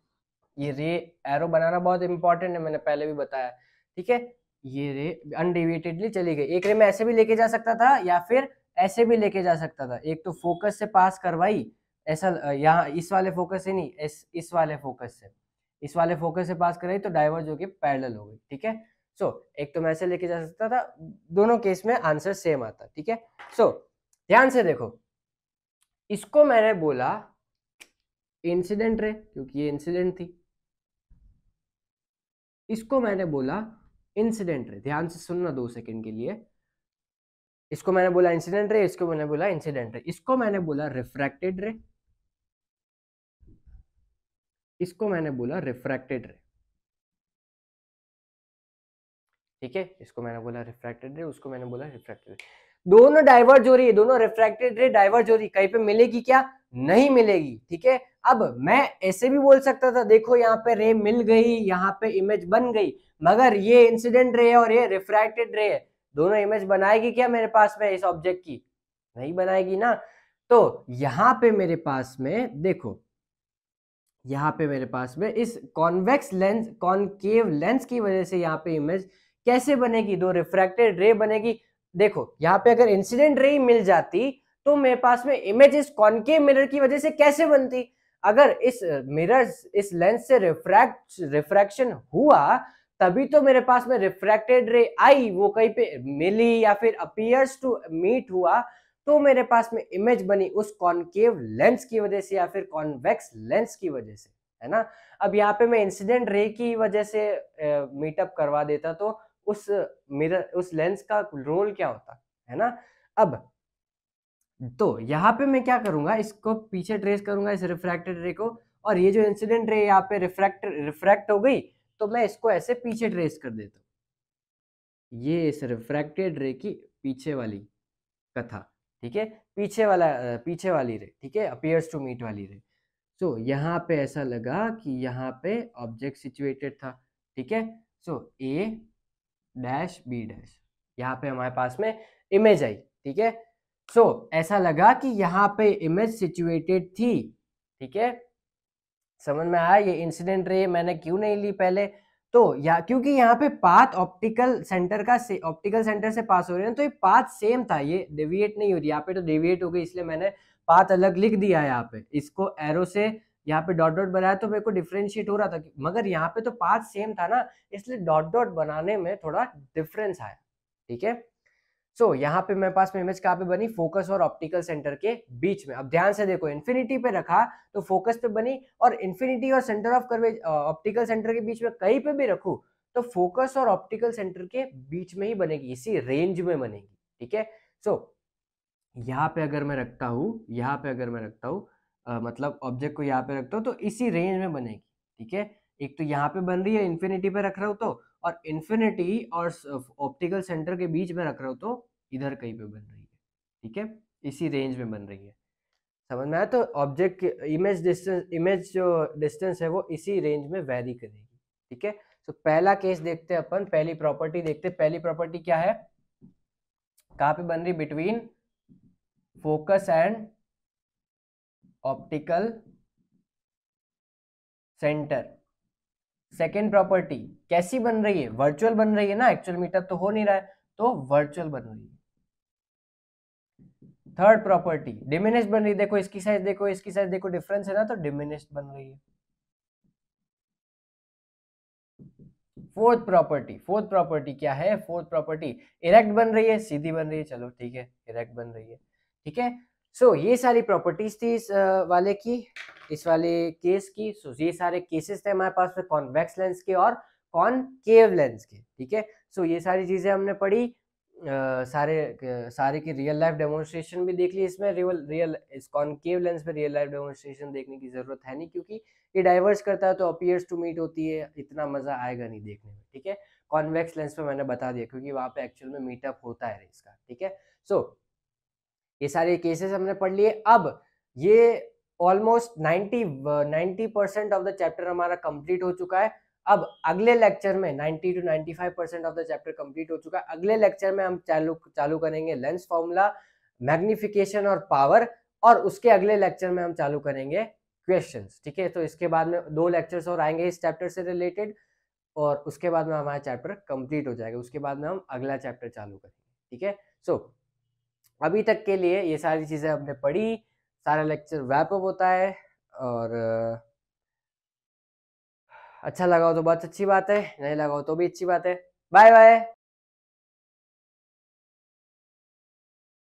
ये रे एरो बनाना बहुत इंपॉर्टेंट है, मैंने पहले भी बताया, ठीक है। ये रे अनडेविएटेडली चली गई। एक रे में ऐसे भी लेके जा सकता था या फिर ऐसे भी लेके जा सकता था। एक तो फोकस से पास करवाई ऐसा, यहाँ इस वाले फोकस से नहीं, इस वाले फोकस से, इस वाले फोकस से पास कराई तो डाइवर्ज होके पैरेलल हो गई, ठीक है। एक तो मैं ऐसे लेके जा सकता था, दोनों केस में आंसर सेम आता, ठीक है। ध्यान से देखो, इसको मैंने बोला इंसिडेंट रे क्योंकि ये इंसिडेंट थी, इसको मैंने बोला इंसिडेंट रे। ध्यान से सुनना 2 सेकंड के लिए। इसको मैंने बोला इंसिडेंट रे, इसको मैंने बोला इंसिडेंट रे, इसको मैंने बोला रिफ्रैक्टेड रे, इसको मैंने बोला रिफ्रैक्टेड रे, ठीक है। इसको मैंने बोला रिफ्रैक्टेड रे, उसको मैंने बोला रिफ्रैक्टेड रे। दोनों डाइवर्ज हो रही है, दोनों रिफ्रैक्टेड रे डाइवर्ज हो रही है, कहीं पे मिलेगी क्या? नहीं मिलेगी, ठीक है। अब मैं ऐसे भी बोल सकता था, देखो यहाँ पे रे मिल गई, यहाँ पे इमेज बन गई, मगर ये इंसिडेंट रे है और ये रिफ्रैक्टेड रे है, दोनों इमेज बनाएगी क्या मेरे पास में इस ऑब्जेक्ट की? नहीं बनाएगी ना। तो यहाँ पे मेरे पास में देखो, यहाँ पे मेरे पास में इस कॉन्वेक्स लेंस, कॉनकेव लेंस की वजह से यहाँ पे इमेज कैसे बनेगी? दो रिफ्रैक्टेड रे बनेगी। देखो यहाँ पे अगर इंसिडेंट रे मिल जाती तो मेरे पास में इमेज इस कॉनकेव मिरर की वजह से कैसे बनती? अगर इस मिरर, इस लेंस से रिफ्रैक्शन हुआ तभी तो मेरे पास में रिफ्रैक्टेड रे आई, वो कहीं पे मिली या फिर अपीयर्स टू मीट हुआ तो मेरे पास में इमेज बनी उस कॉनकेव लेंस की वजह से या फिर कॉन्वेक्स लेंस की वजह से, है ना। अब यहाँ पे मैं इंसिडेंट रे की वजह से मीटअप करवा देता तो उस मिरर, उस लेंस का रोल क्या होता, है ना। अब तो यहाँ पे मैं क्या करूंगा, इसको पीछे ट्रेस करूंगा इस रिफ्रैक्टेड रे को, और ये जो इंसिडेंट रे यहाँ पे रिफ्रैक्ट हो गई तो मैं इसको ऐसे पीछे ट्रेस कर देता हूँ, ये इस रिफ्रैक्टेड रे की पीछे वाली कथा, ठीक है। पीछे वाली रे, ठीक है, अपीयर्स टू मीट वाली रे। यहाँ पे ऐसा लगा कि यहाँ पे ऑब्जेक्ट सिचुएटेड था, ठीक है। ए डैश बी डैश, यहाँ पे हमारे पास में इमेज आई, ठीक है। ऐसा लगा कि यहाँ पे इमेज सिचुएटेड थी, ठीक है। समझ में आया ये इंसिडेंट रे मैंने क्यों नहीं ली पहले? तो या क्योंकि यहाँ पे पाथ ऑप्टिकल सेंटर का से ऑप्टिकल सेंटर से पास हो रहे हैं, तो ये पाथ सेम था, ये डेविएट नहीं हो रही। यहाँ पे तो डेविएट हो गई, इसलिए मैंने पाथ अलग लिख दिया है। यहाँ पे इसको एरो से यहाँ पे डॉट डॉट बनाया तो मेरे को डिफरेंशिएट हो रहा था, मगर यहाँ पे तो पाथ सेम था ना, इसलिए डॉट डॉट बनाने में थोड़ा डिफरेंस आया, ठीक है। यहाँ पे मेरे पास में इमेज कहाँ पे बनी? फोकस और ऑप्टिकल सेंटर के बीच में। अब ध्यान से देखो, इन्फिनिटी पे रखा तो फोकस पे बनी, और इन्फिनिटी और सेंटर ऑफ कर्वेज ऑप्टिकल सेंटर के बीच में कहीं पे भी रखूं तो फोकस और ऑप्टिकल सेंटर के बीच में ही बनेगी, इसी रेंज में बनेगी, ठीक है। यहाँ पे अगर मैं रखता हूँ, यहाँ पे अगर मैं रखता हूँ मतलब ऑब्जेक्ट को यहाँ पे रखता हूँ तो इसी रेंज में बनेगी, ठीक है। एक तो यहाँ पे बन रही है, इन्फिनिटी पे रख रहा हूँ तो, और इन्फिनिटी और ऑप्टिकल सेंटर के बीच में रख रहा हूँ तो इधर कहीं पे बन रही है, ठीक है, इसी रेंज में बन रही है। समझ में आया? तो ऑब्जेक्ट इमेज जो डिस्टेंस है वो इसी रेंज में वेरी करेगी, ठीक है। पहला केस देखते हैं अपन, पहली प्रॉपर्टी देखते हैं। पहली प्रॉपर्टी क्या है? कहाँ पे बन रही? Between focus and optical centre. Second property कैसी बन रही है? वर्चुअल बन रही है ना, एक्चुअल मीटअप तो हो नहीं रहा है, तो वर्चुअल बन रही है। थर्ड प्रॉपर्टी डिमिनिश्ड बन रही है, देखो इसकी साइज देखो, इसकी साइज देखो, डिफरेंस है ना, तो डिमिनिश्ड बन रही है। फोर्थ प्रॉपर्टी क्या है? फोर्थ प्रॉपर्टी इरेक्ट बन रही है, सीधी बन रही है, चलो ठीक है, इरेक्ट बन रही है, ठीक है। सो ये सारी प्रॉपर्टीज थी इस वाले की, इस वाले केस की। सो ये सारे केसेस थे हमारे पास में कॉन्वेक्स लेंस के और कॉनकेव लेंस के, ठीक है। सो ये सारी चीजें हमने पढ़ी, सारे की रियल लाइफ डेमोन्स्ट्रेशन भी देख ली। इसमें रियल इस कॉनकेव लेंस में रियल लाइफ डेमोन्स्ट्रेशन देखने की जरूरत है नहीं, क्योंकि ये डाइवर्स करता है तो अपीयर्स टू मीट होती है, इतना मजा आएगा नहीं देखने में, ठीक है। कॉन्वेक्स लेंस पे मैंने बता दिया क्योंकि वहां पे एक्चुअल में मीटअप होता है रेस का, ठीक है। सो ये सारे केसेस हमने पढ़ लिए। अब ये ऑलमोस्ट 90% ऑफ द चैप्टर हमारा कंप्लीट हो चुका है। अब अगले लेक्चर में 90 to 95% of the chapter complete हो चुका है। अगले लेक्चर में हम चालू करेंगे लेंस फॉर्मूला, मैग्निफिकेशन और पावर, और उसके अगले लेक्चर में हम चालू करेंगे क्वेश्चंस, ठीक है। तो इसके बाद में 2 लेक्चर्स और आएंगे इस चैप्टर से रिलेटेड, और उसके बाद में हमारा चैप्टर कंप्लीट हो जाएगा। उसके बाद में हम अगला चैप्टर चालू करेंगे, ठीक है। सो अभी तक के लिए ये सारी चीजें हमने पढ़ी, सारा लेक्चर रैप अप होता है। और अच्छा लगा हो तो बहुत अच्छी बात है, नहीं लगा हो तो भी अच्छी बात है। Bye bye.